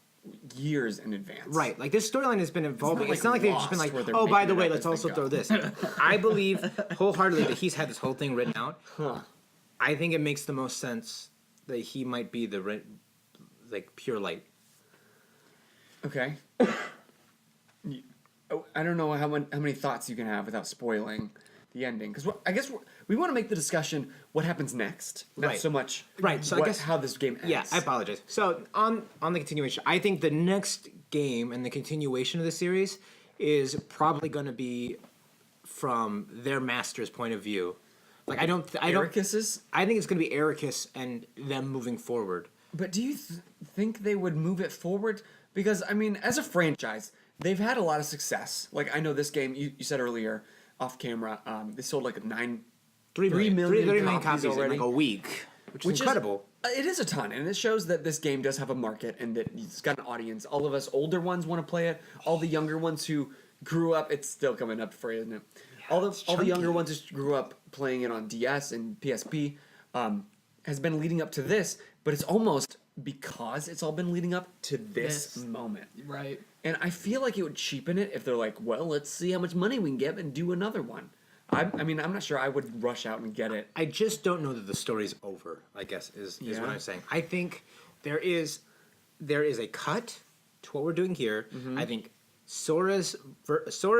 years in advance. Right, like this storyline has been evolving. It's not like they've just been like, Lost, where they're oh, by the making it way, up let's as also they throw go. this. I believe wholeheartedly that he's had this whole thing written out. I think it makes the most sense that he might be the pure light. Okay. I don't know how many thoughts you can have without spoiling the ending, because I guess we want to make the discussion what happens next, not Right. so much Right, so I guess- how this game ends. Yeah, I apologize. So on the continuation, I think the next game and the continuation of the series is probably going to be from their master's point of view. Like I don't Ericus's? I think it's going to be Ericus and them moving forward. But do you think they would move it forward? Because I mean, as a franchise, they've had a lot of success. Like I know this game, you said earlier off camera, they sold like 3 million copies in already. like a week, which is incredible. It is a ton, and it shows that this game does have a market and that it's got an audience. All of us older ones want to play it. All the younger ones who grew up, it's still coming up for you, isn't it? All the younger ones who grew up playing it on DS and PSP has been leading up to this, but it's almost because it's all been leading up to this moment. Right. And I feel like it would cheapen it if they're like, well, let's see how much money we can get and do another one. I mean, I'm not sure I would rush out and get it. I just don't know that the story's over, I guess, is what I'm saying. I think there is a cut to what we're doing here. I think Sora's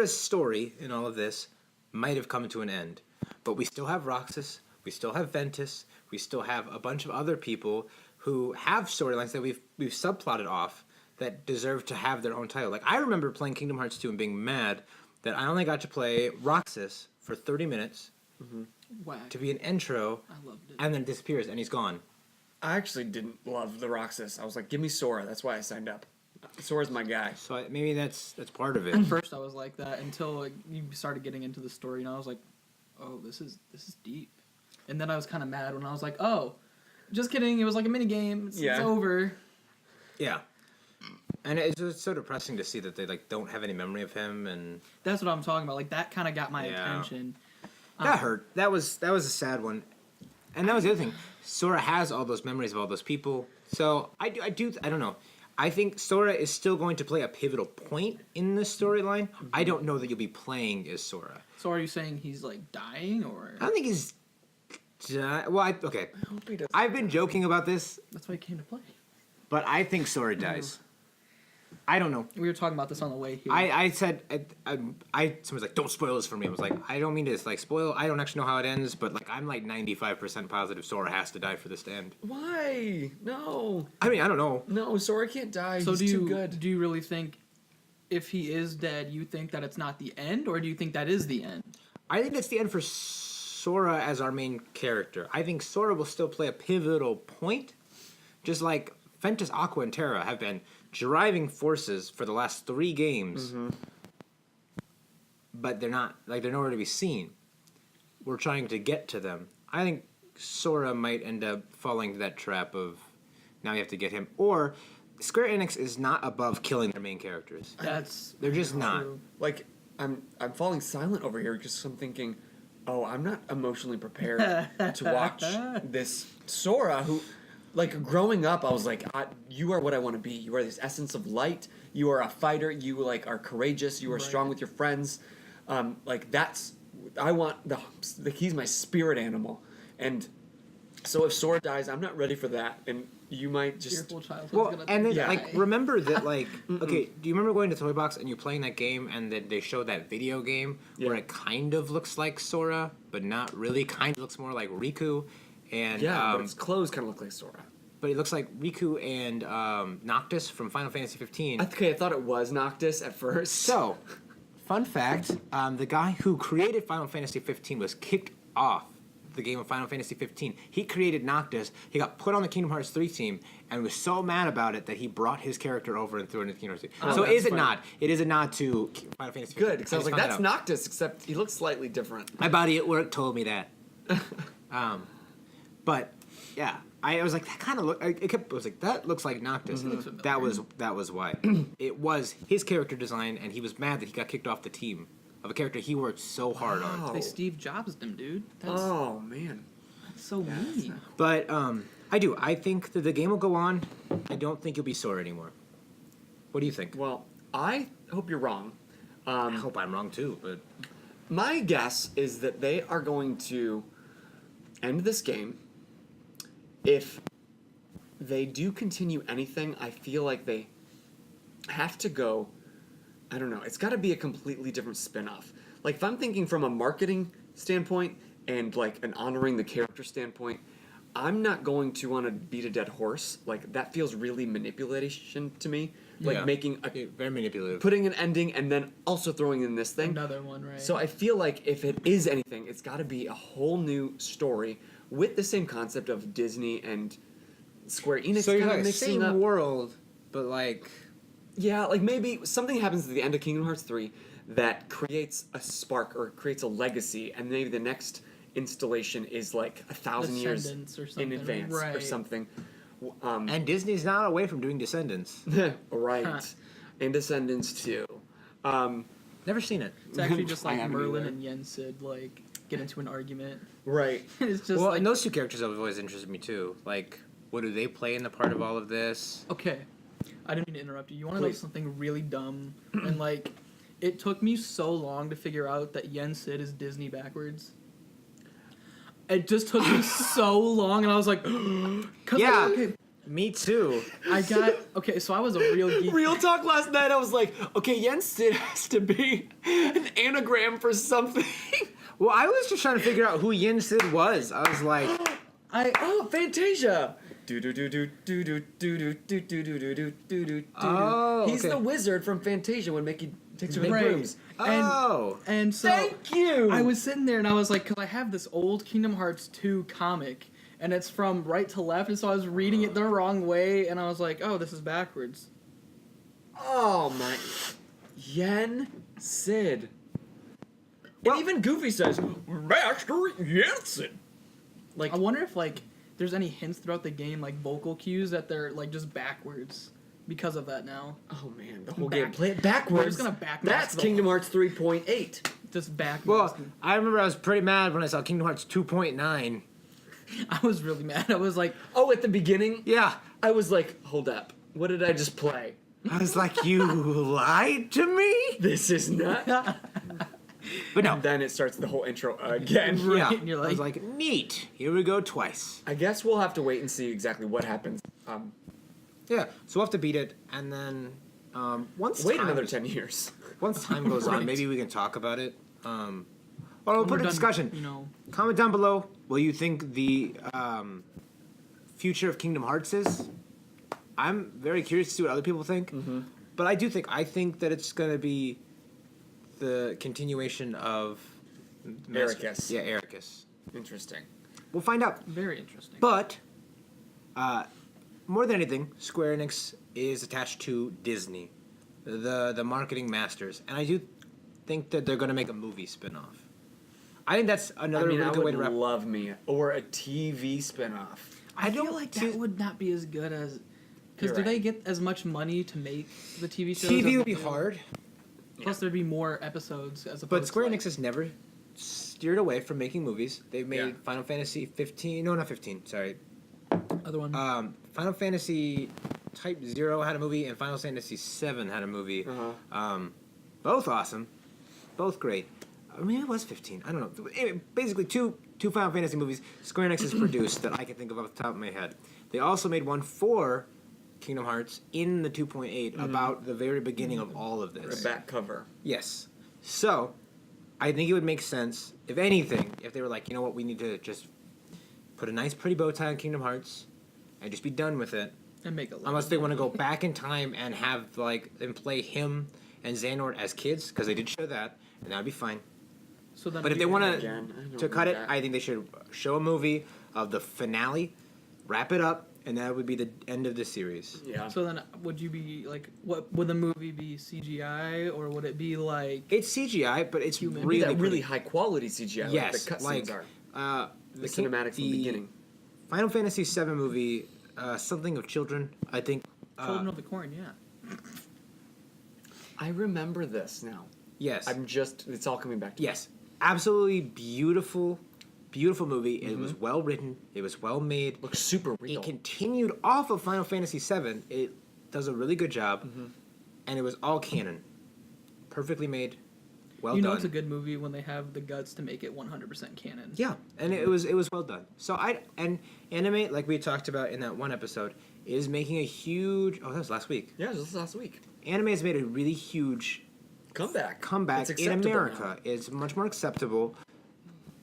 story in all of this might have come to an end. But we still have Roxas, we still have Ventus, we still have a bunch of other people who have storylines that we've subplotted off that deserve to have their own title. Like, I remember playing Kingdom Hearts 2 and being mad that I only got to play Roxas for 30 minutes, Whack. to be an intro, I loved it. and then disappears and he's gone. I actually didn't love the Roxas. I was like, give me Sora. That's why I signed up. Sora's my guy. So maybe that's part of it. At first, I was like that until like, you started getting into the story, and I was like, "Oh, this is deep." And then I was kind of mad when I was like, "Oh, just kidding! It was like a mini game. It's over." Yeah. And it's just so depressing to see that they like don't have any memory of him, and That's what I'm talking about. Like that kind of got my attention. that hurt. That was a sad one. And that was the other thing. Sora has all those memories of all those people. So I don't know. I think Sora is still going to play a pivotal point in the storyline. I don't know that you'll be playing as Sora. So are you saying he's like dying, or I don't think he's. Well, okay. I hope he does. I've been joking about this, that's why he came to play? but I think Sora dies. I don't know. We were talking about this on the way here. I said someone's like, don't spoil this for me. I was like, I don't mean to like spoil. I don't actually know how it ends, but like I'm like 95% positive Sora has to die for this to end. Why? No. I mean, I don't know. No, Sora can't die. So He's too good. do you really think if he is dead, you think that it's not the end, or do you think that is the end? I think that's the end for Sora as our main character. I think Sora will still play a pivotal point, just like Ventus, Aqua, and Terra have been driving forces for the last 3 games, but they're nowhere to be seen. We're trying to get to them. I think Sora might end up falling into that trap of now you have to get him. Or Square Enix is not above killing their main characters. They're just not. Like, I'm falling silent over here because I'm thinking, oh, I'm not emotionally prepared to watch this Sora who, like, growing up, I was like, you are what I want to be. You are this essence of light. You are a fighter. You, like, are courageous. You are strong with your friends. Like, I want he's my spirit animal. And so if Sora dies, I'm not ready for that. And you might just... Fearful childhood's Well, gonna and then, die. like, remember that, like, okay, do you remember going to Toy Box and you playing that game and then they showed that video game where it kind of looks like Sora, but not really, kind of looks more like Riku, and, but its clothes kind of look like Sora. but it looks like Riku and, Noctis from Final Fantasy 15. Okay, I thought it was Noctis at first. So, fun fact, the guy who created Final Fantasy 15 was kicked off the game of Final Fantasy 15. He created Noctis. He got put on the Kingdom Hearts 3 team and was so mad about it that he brought his character over and threw it into Kingdom Hearts 3. So that's is it funny. not? It is a nod to Final Fantasy 15. Good, because I was like, that's Noctis, except he looks slightly different. My body at work told me that. But yeah, I was like, that kind of look. I was like, that looks like Noctis. That was why. It was his character design, and he was mad that he got kicked off the team of a character he worked so hard on. They Steve Jobs them, dude. That's Oh, man. so mean. But I do. I think that the game will go on. I don't think you'll be Sora anymore. What do you think? Well, I hope you're wrong. I hope I'm wrong too. But My guess is that they are going to end this game. If they do continue anything, I feel like they have to go, I don't know, it's got to be a completely different spin-off. Like, if I'm thinking from a marketing standpoint and, like, an honoring the character standpoint, I'm not going to want to beat a dead horse. Like, that feels really manipulation to me. Like, making a... very manipulative. Putting an ending and then also throwing in this thing. Another one, right? So I feel like if it is anything, it's got to be a whole new story with the same concept of Disney and Square Enix So you're kind of like mixing same up. world, but like Yeah, like maybe something happens at the end of Kingdom Hearts 3 that creates a spark or creates a legacy, and maybe the next installation is like 1,000 years Descendants or in something, advance or right. something. and Disney's not away from doing Descendants. Right. Huh. And Descendants too. Never seen it. It's actually just I like haven't Merlin either. and Yensid like get into an argument. Right. It's just Well, like and those two characters have always interested me too. Like, what do they play in the part of all of this? okay. I didn't mean to interrupt you. You want to know Please. something really dumb? And like, it took me so long to figure out that Yensid is Disney backwards. It just took me so long, and I was like, 'cause Yeah. like, okay, Me too. I got okay. So I was a real geek. Real talk last night, I was like, okay, Yensid has to be an anagram for something. Well, I was just trying to figure out who Yin Sid was. I was like, Oh, Fantasia. Oh, He's okay. the wizard from Fantasia when Mickey takes her Right. brooms. Oh. And so Thank you. I was sitting there and I was like, because I have this old Kingdom Hearts 2 comic, and it's from right to left, and so I was reading it the wrong way, and I was like, oh, this is backwards. Oh my. Yen Sid. Well- And even Goofy says, Master Yensid. I wonder if there's any hints throughout the game, like vocal cues, that they're like just backwards because of that now. Oh man, the whole Back- game. Play it backwards. We're just gonna backmask That's the- Kingdom Hearts 3.8. Just back. Well, I remember I was pretty mad when I saw Kingdom Hearts 2.9. I was really mad. I was like, Oh, at the beginning, Yeah. I was like, hold up. What did I just play? I was like, you lied to me? This is not. But no. And then it starts the whole intro again. Yeah. and you're I was like- like, neat. Here we go twice. I guess we'll have to wait and see exactly what happens. Yeah. So we'll have to beat it, and then once Wait time, another 10 years. once time goes on, Right. maybe we can talk about it. Or we'll we're put a done, discussion. You know, Comment down below what you think the future of Kingdom Hearts is. I'm very curious to see what other people think. But I think that it's going to be the continuation of Ericus. Yeah, Ericus. Interesting. We'll find out. very interesting. But more than anything, Square Enix is attached to Disney, the marketing masters, and I do think that they're going to make a movie spin-off. I think that's another I really good way would to wrap. love me. Or a TV spinoff. I feel don't like see- that would not be as good as. Because You're do they right. get as much money to make the TV shows? TV as would be they do? hard, Plus, there'd be more episodes as opposed. but Square to, Enix has never steered away from making movies. They've made Yeah. Final Fantasy 15. No, not 15. Sorry. other one. Final Fantasy Type 0 had a movie, and Final Fantasy 7 had a movie. Both awesome. Both great. Maybe it was 15. I don't know. Anyway, basically, two Final Fantasy movies Square Enix has produced that I can think of off the top of my head. They also made one for Kingdom Hearts in the 2.8 about the very beginning of all of The this. back cover. Yes. So, I think it would make sense, if anything, if they were like, you know what, we need to just put a nice pretty bow tie on Kingdom Hearts and just be done with it. and make a. Unless they want to go back in time and have, and play him and Xehanort as kids, because they did show that, and that would be fine. So then, But if they want Again, I don't to cut know it, that. I think they should show a movie of the finale, wrap it up, and that would be the end of the series. Yeah. So then, would you be like, what would the movie be, CGI, or would it be like? It's CGI, but it's Human. really, that really pretty. high quality CGI. Yes, like the like cutscenes are. The King- cinematics from the beginning. Final Fantasy VII movie, something of children. I think. Children of the Corn, yeah. I remember this now. Yes. It's all coming back to me. Yes. Absolutely beautiful, beautiful movie. It was well written. It was well made. Looks super real. It continued off of Final Fantasy VII. It does a really good job, and it was all canon, perfectly made, well You done. know it's a good movie when they have the guts to make it 100% canon. Yeah, and it was well done. So anime, like we talked about in that one episode, is making a huge. Oh, that was last week. Yeah, just last week. Anime has made a really huge Comeback. comeback It's in acceptable America. now. It's much more acceptable,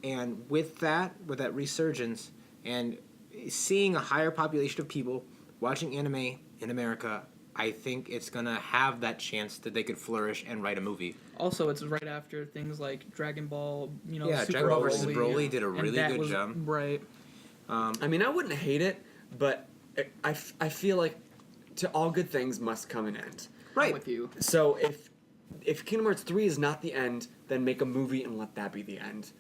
and with that resurgence and seeing a higher population of people watching anime in America, I think it's gonna have that chance that they could flourish and write a movie. Also, it's right after things like Dragon Ball, Yeah, Super Dragon Ball vs. Broly, Broly did a and really that good was- job. Right. I mean, I wouldn't hate it, but I feel like to all good things must come an end. I'm Right. with you. So if Kingdom Hearts 3 is not the end, then make a movie and let that be the end.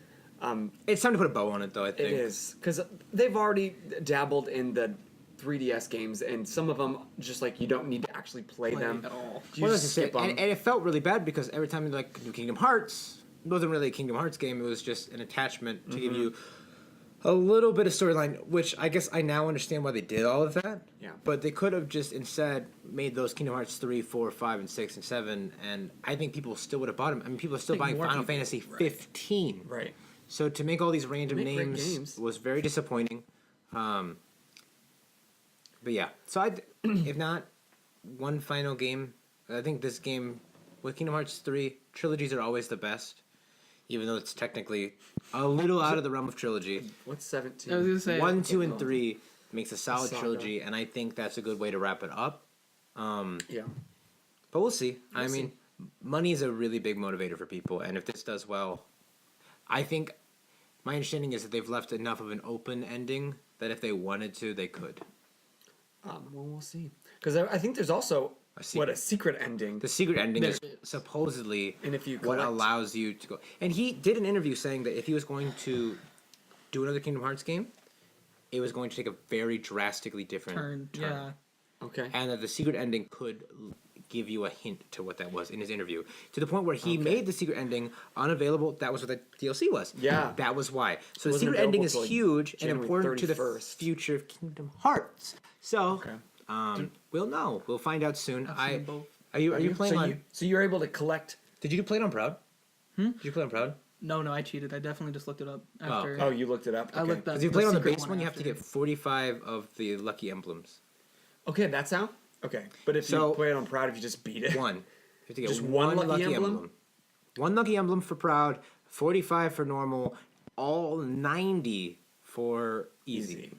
It's time to put a bow on it, though. I think It is because they've already dabbled in the 3DS games, and some of them just like you don't need to actually play them at all. You Well, just that's the skip thing. them. And it felt really bad because every time you like new Kingdom Hearts, it wasn't really a Kingdom Hearts game. It was just an attachment to give you a little bit of storyline, which I guess I now understand why they did all of that. Yeah. But they could have just instead made those Kingdom Hearts 3, 4, 5, and 6, and 7, and I think people still would have bought them. I mean, people are still think buying more Final people, Fantasy right. 15. Right. So to make all these random Make great names games. was very disappointing. But yeah, so if not one final game, I think this game with Kingdom Hearts 3, trilogies are always the best, even though it's technically a little out of the realm of trilogy. What's 17? I was gonna say 1, 2, and 3 makes a solid saga. trilogy, and I think that's a good way to wrap it up. Yeah. But we'll see. I mean, money is a really big motivator for people, and if this does well, I think my understanding is that they've left enough of an open ending that if they wanted to, they could. Well, we'll see. Because I think there's also a secret ending. The secret ending There is is. supposedly And if you what collect- allows you to go. And he did an interview saying that if he was going to do another Kingdom Hearts game, it was going to take a very drastically different turn. Yeah. Okay. And that the secret ending could give you a hint to what that was in his interview, to the point where he made the secret ending unavailable. That was what the DLC was. Yeah. That was why. So the Wasn't secret ending is available till, like, huge and January important to the 31st. future of Kingdom Hearts. So, Okay. we'll know. We'll find out soon. I've seen both. Are you playing so on? so you're able to collect. Did you play it on Proud? Did you play on Proud? No, I cheated. I definitely just looked it up after. Oh, you looked it up. I Okay. looked up. If you play on the secret base one, you have to after. get 45 of the lucky emblems. Okay, that's how. Okay, but if So- you play it on Proud, if you just beat it, One. You have to get Just one lucky emblem? One lucky emblem for Proud, 45 for normal, all 90 for easy.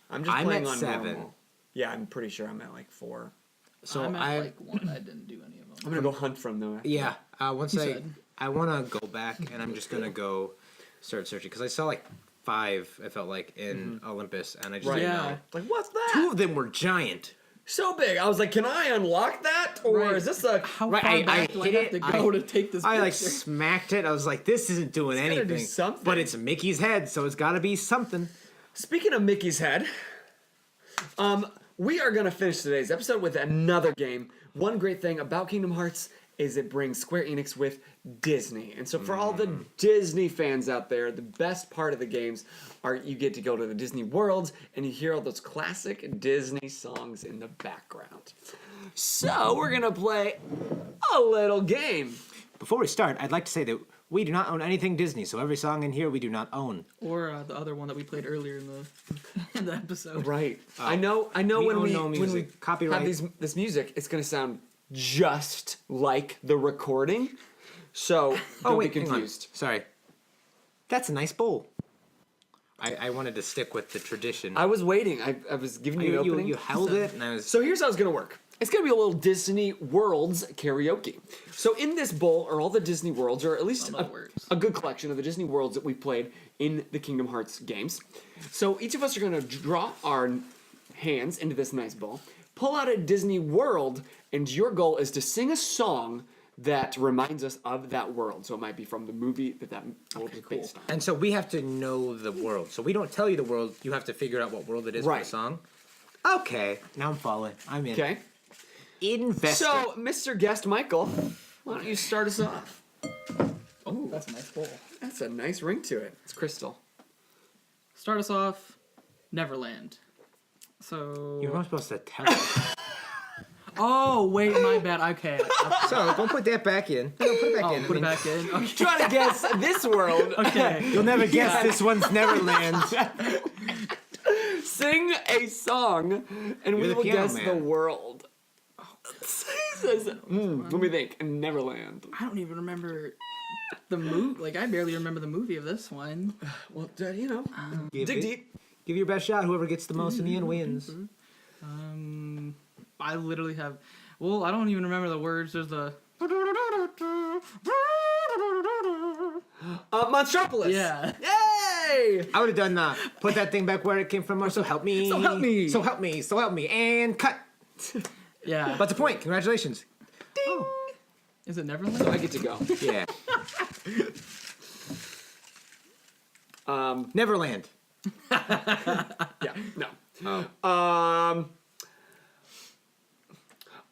I'm just I'm playing at on 7. normal. Yeah, I'm pretty sure I'm at like 4. So I'm at I like 1. I didn't do any of them. I'm gonna go hunt from them. after yeah, once He I said. I want to go back and I'm just gonna go start searching because I saw like 5. It felt like in Olympus, and I just Right. didn't Yeah. know. Like, what's that? 2 of them were giant. So big. I was like, can I unlock that, or Right. is this a? How Right, far I back do I hit have it, to go to take this I like picture? smacked it. I was like, this isn't doing gotta do anything. something. But it's Mickey's head, so it's got to be something. Speaking of Mickey's head, we are gonna finish today's episode with another game. One great thing about Kingdom Hearts is it brings Square Enix with Disney. And so for all the Disney fans out there, the best part of the games are you get to go to the Disney worlds and you hear all those classic Disney songs in the background. So we're gonna play a little game. Before we start, I'd like to say that we do not own anything Disney, so every song in here we do not own. Or the other one that we played earlier in the in the episode. Right. I know We when own we no when we music. Copyright. have this music, it's gonna sound just like the recording. So don't be hang on. confused. Sorry. That's a nice bowl. I wanted to stick with the tradition. I was waiting. I was giving you an you, opening. you held it, and I was. So here's how it's gonna work. It's gonna be a little Disney Worlds karaoke. So in this bowl are all the Disney Worlds, or at least How that works. a good collection of the Disney Worlds that we played in the Kingdom Hearts games. So each of us are gonna draw our hands into this nice bowl, pull out a Disney World, and your goal is to sing a song that reminds us of that world. So it might be from the movie that world is based on. And so we have to know the world. So we don't tell you the world. You have to figure out what world it is for Right. the song. Okay, now I'm following. I'm in. Okay. Invested. So, Mr. Guest Michael, why don't you start us off? Oh, that's a nice bowl. That's a nice ring to it. It's crystal. Start us off, Neverland. So. You're not supposed to tell us. Oh wait, my bad. Okay. So don't put that back in. No, put it back in. Put it back in. Okay. Try to guess this world. Okay. You'll never guess this one's Neverland. Sing a song, and we the will piano guess man. the world. Let me think. Neverland. I don't even remember the movie. Like I barely remember the movie of this one. Well, you know, Give dig it- deep. Give your best shot. Whoever gets the most in the end wins. I literally have. Well, I don't even remember the words. There's the. Monstropolis. Yeah. Yay! I would have done put that thing back where it came from. Or so help me. So help me. So help me. So help me. And cut. Yeah. That's a point. Congratulations. Is it Neverland? So I get to go. Yeah. Neverland. Yeah. No.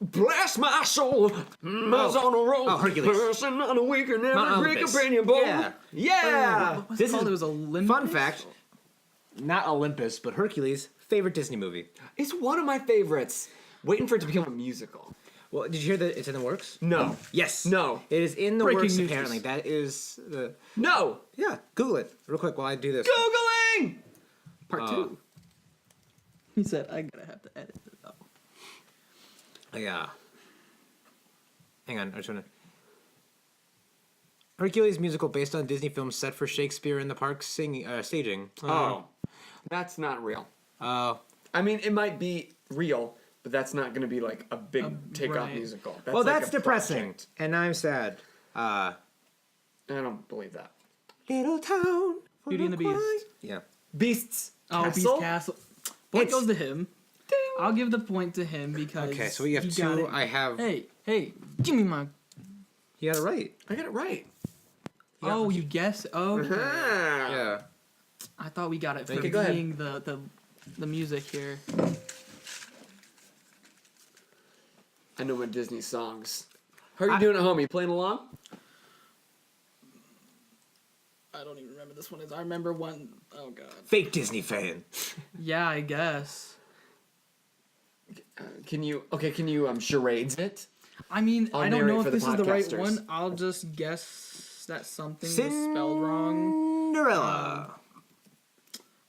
Bless my soul, miles on a road. Oh, Hercules. Person on a week and never Mount break a Olympus. opinion bone. Yeah. Yeah. What was This it called? is It was Olympus. Fun fact. Not Olympus, but Hercules. Favorite Disney movie. It's one of my favorites. Waiting for it to become a musical. Well, did you hear that it's in the works? No. Yes. No. It is in the Breaking works, news. apparently. That is the... No. Yeah, Google it real quick while I do this. Googling. Part 2. He said, "I'm gonna have to edit it out." Yeah. Hang on, I just want to... Hercules musical based on Disney films set for Shakespeare in the park staging. Oh. That's not real. I mean, it might be real, but that's not going to be like a big takeoff right. musical. Well, like that's a depressing, project. and I'm sad. I don't believe that. Little town. Beauty and the Beast. Yeah. Beasts. Oh, Castle? Beast Castle. Point It's- goes to him. I'll give the point to him because. Okay, so we have he got two. it. I have. Hey, give me my. You got it right. I got it right. Oh, you guess. Oh, Ah. Yeah. I thought we got it for Okay, go ahead. being the music here. I know my Disney songs. How are you doing at home? You playing along? I don't even remember this one is. I remember one oh god. Fake Disney fan. Yeah, I guess. Can you charades it? I mean, I'll I don't know narrate if for the this is the right podcasters. one. I'll just guess that something was spelled wrong. Cinderella.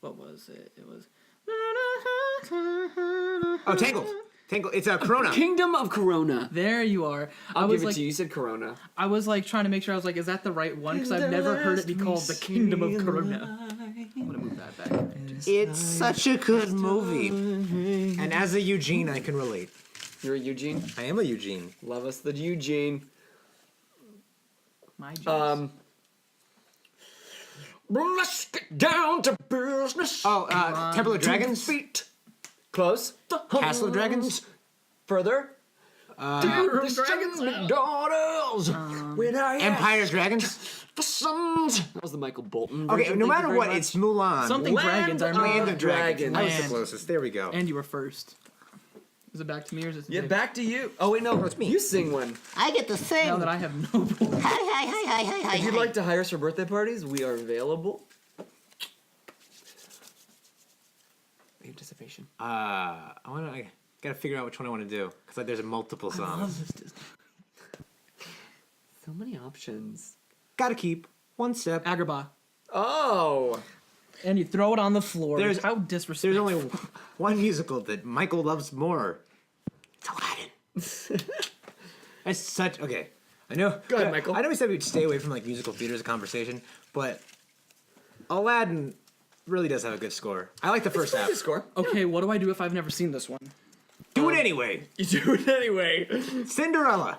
What was it? It was. Oh, Tangled. Tangled. It's a Corona. Kingdom of Corona. There you are. I'll I was give it like, to you. You said Corona. I was like trying to make sure. I was like, is that the right one? Because I've never heard it be called the Kingdom of Corona. I'm gonna move that back. It's such a good movie. And as a Eugene, I can relate. You're a Eugene. I am a Eugene. Love us the Eugene. My jeans. Let's get down to business. Oh, Temple of Dragons. Feet. Close. Castle of Dragons. Further. Dragons. Daughters. When I Empire of Dragons. the sons. That was the Michael Bolton. Okay, version. no Thank you matter very what, much. it's Mulan. Something dragons. I remember. Land of Dragons. I was the Land. closest. There we go. And you were first. Is it back to me or is it? Yeah, Dave? back to you. Oh wait, no, it's me. You sing one. I get to sing. Now that I have no voice. Hi. If you'd like to hire us for birthday parties, we are available. Anticipation. I gotta figure out which one I want to do because there's multiple songs. So many options. Gotta keep one step. Agrabah. Oh. And you throw it on the floor. There's- How There's disrespectful. only one musical that Michael loves more. It's Aladdin. That's such okay. I know. Go ahead, Michael. I know we said we'd stay away from like musical theater as a conversation, but Aladdin really does have a good score. I like the first half. Good score. Okay, what do I do if I've never seen this one? Do it anyway. You do it anyway. Cinderella.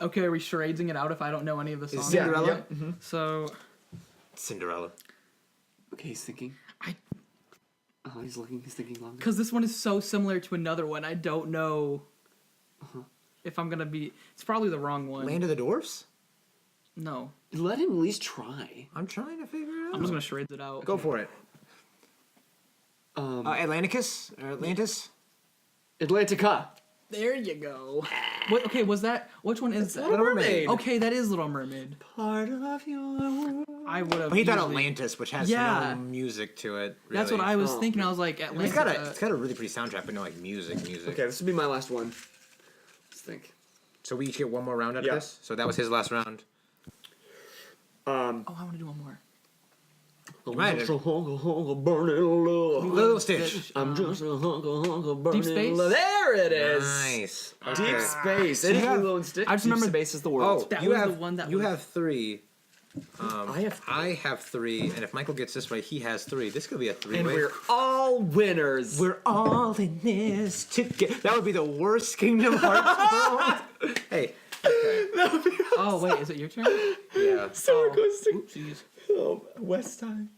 Okay, are we charadesing it out if I don't know any of the Is songs? Cinderella? Yeah. So, Cinderella. Okay, he's thinking. I Oh, he's looking. He's thinking longer. because this one is so similar to another one, I don't know if I'm gonna be. It's probably the wrong one. Land of the Dwarfs. No, Let him at least try. I'm trying to figure it out. I'm just gonna charades it out. Go for it. Atlantis. Atlanticus or Atlantis. Atlantica. There you go. What? Okay, was that? Which one is that? Little Mermaid. Okay, that is Little Mermaid. Part of your. I would have. But he thought Atlantis, which has Yeah. no music to it. That's really. what I was Oh. thinking. I was like, It's Atlantis. got a really pretty soundtrack, but no like music. Okay, this will be my last one. Let's think. So we each get one more round out Yeah. of this. So that was his last round. Oh, I want to do one more. Right. Just a hunk of burning love. Little Stitch. I'm just a hunk of burning Space? love. There it is. Nice. Deep Okay. Space. It is have- Lilo and Stitch. I just Deep remember- Space is the world. Oh, That you was have the one that you was- have three. I have 3, and if Michael gets this right, he has 3. This could be a 3-way. and we're all winners. We're all in this together. That would be the worst Kingdom Hearts world. Hey. Oh wait, is it your turn? Yeah. so goes to Jeez. West Time.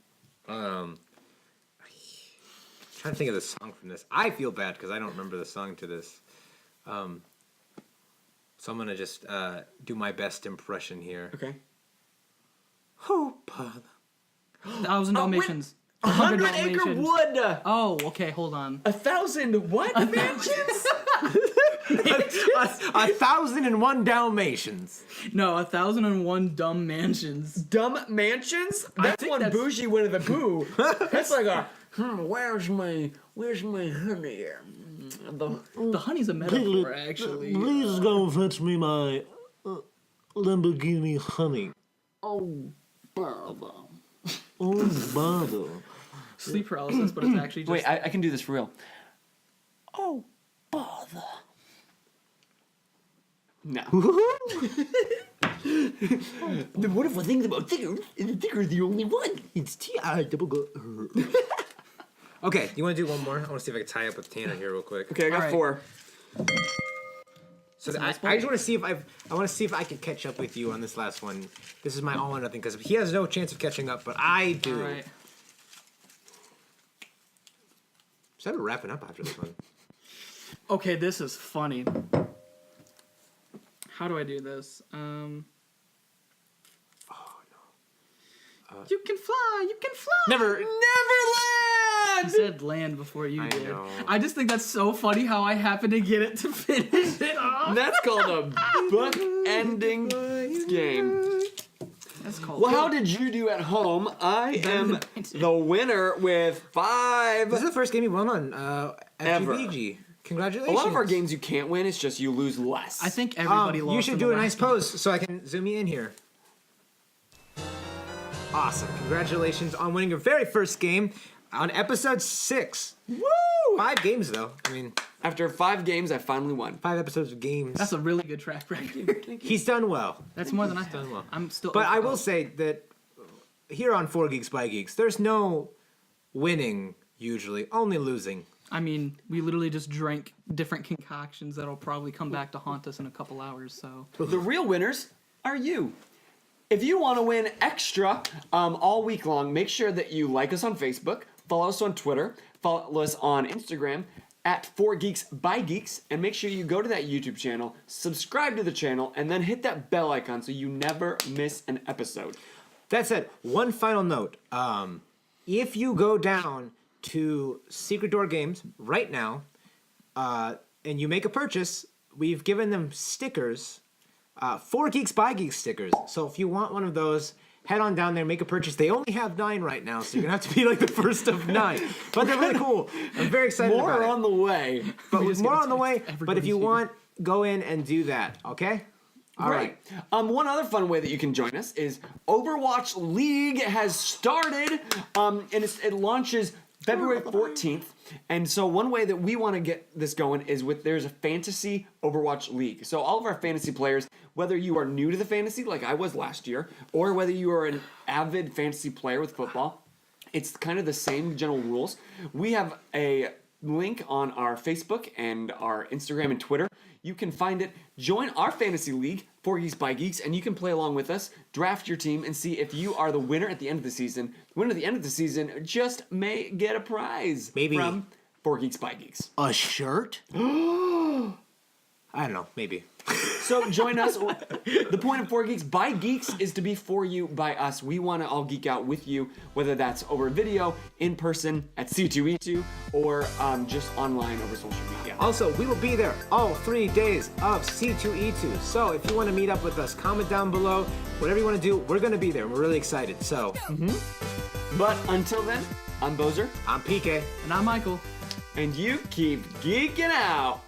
Trying to think of the song from this. I feel bad because I don't remember the song to this. So I'm gonna just do my best impression here. Okay. Oh, Father. 1,000 Dalmatians. 100 Acre Dalmatians. Wood. Oh, okay, hold on. 1,000 what mansions? 1,001 Dalmatians. No, 1,001 dumb mansions. Dumb mansions? That's think one that's- bougie Winnie the Pooh. That's like a where's my honey? The honey's a metaphor, actually. Please go fetch me my Lamborghini honey. Oh, Baba. Oh, bother. Sleep paralysis, but it's actually just. Wait, I can do this for real. Oh, bother. No. The wonderful thing about thicker is the thicker the only one. It's T-I double go. Okay, you want to do one more? I want to see if I can tie up with Tanner here real quick. Okay, I got All right. 4. So I nice just want to see if I want to see if I can catch up with you on this last one. This is my all or nothing because he has no chance of catching up, but I do. All right. So I'm wrapping up after this one. Okay, this is funny. How do I do this? You can fly. You can fly. Neverland! I said land before you I did. know. I just think that's so funny how I happened to get it to finish it off. That's called a book ending game. That's called. Well, how did you do at home? I am the winner with 5. This is the first game you won on Ever. FGBG. Congratulations. A lot of our games you can't win, it's just you lose less. I think everybody lost. You should in do the a nice last game. pose so I can zoom you in here. Awesome. Congratulations on winning your very first game on episode 6. Woo! 5 games, though. I mean, After 5 games, I finally won. 5 episodes of games. That's a really good track record. He's done well. That's more than I Done have. well. I'm still. But I will say that here on 4 Geeks by Geeks, there's no winning usually, only losing. I mean, we literally just drank different concoctions that'll probably come back to haunt us in a couple hours. So The real winners are you. If you want to win extra all week long, make sure that you like us on Facebook, follow us on Twitter, follow us on Instagram at 4 Geeks by Geeks, and make sure you go to that YouTube channel, subscribe to the channel, and then hit that bell icon so you never miss an episode. That said, one final note. If you go down to Secret Door Games right now and you make a purchase, we've given them stickers, 4 Geeks by Geeks stickers. So if you want one of those, head on down there, make a purchase. They only have 9 right now, so you're going to have to be like the first of 9. But they're really cool. I'm very excited More about it. on the way. But We with just more gotta on the way. text But if everybody's you here. want, go in and do that, okay? All right. One other fun way that you can join us is Overwatch League has started, and it launches February 14th. And so one way that we want to get this going is there's a fantasy Overwatch League. So all of our fantasy players, whether you are new to the fantasy like I was last year, or whether you are an avid fantasy player with football, it's kind of the same general rules. We have a link on our Facebook and our Instagram and Twitter. You can find it. Join our fantasy league, 4 Geeks by Geeks, and you can play along with us, draft your team, and see if you are the winner at the end of the season. The winner at the end of the season just may get a prize Maybe. from 4 Geeks by Geeks. A shirt? I don't know, maybe. So join us. The point of 4 Geeks by Geeks is to be for you by us. We want to all geek out with you, whether that's over video, in person, at C2E2, or just online over social media. Also, we will be there all 3 days of C2E2. So if you want to meet up with us, comment down below. Whatever you want to do, we're going to be there. We're really excited. So, But until then, I'm Bozer, I'm PK. and I'm Michael. and you keep geeking out.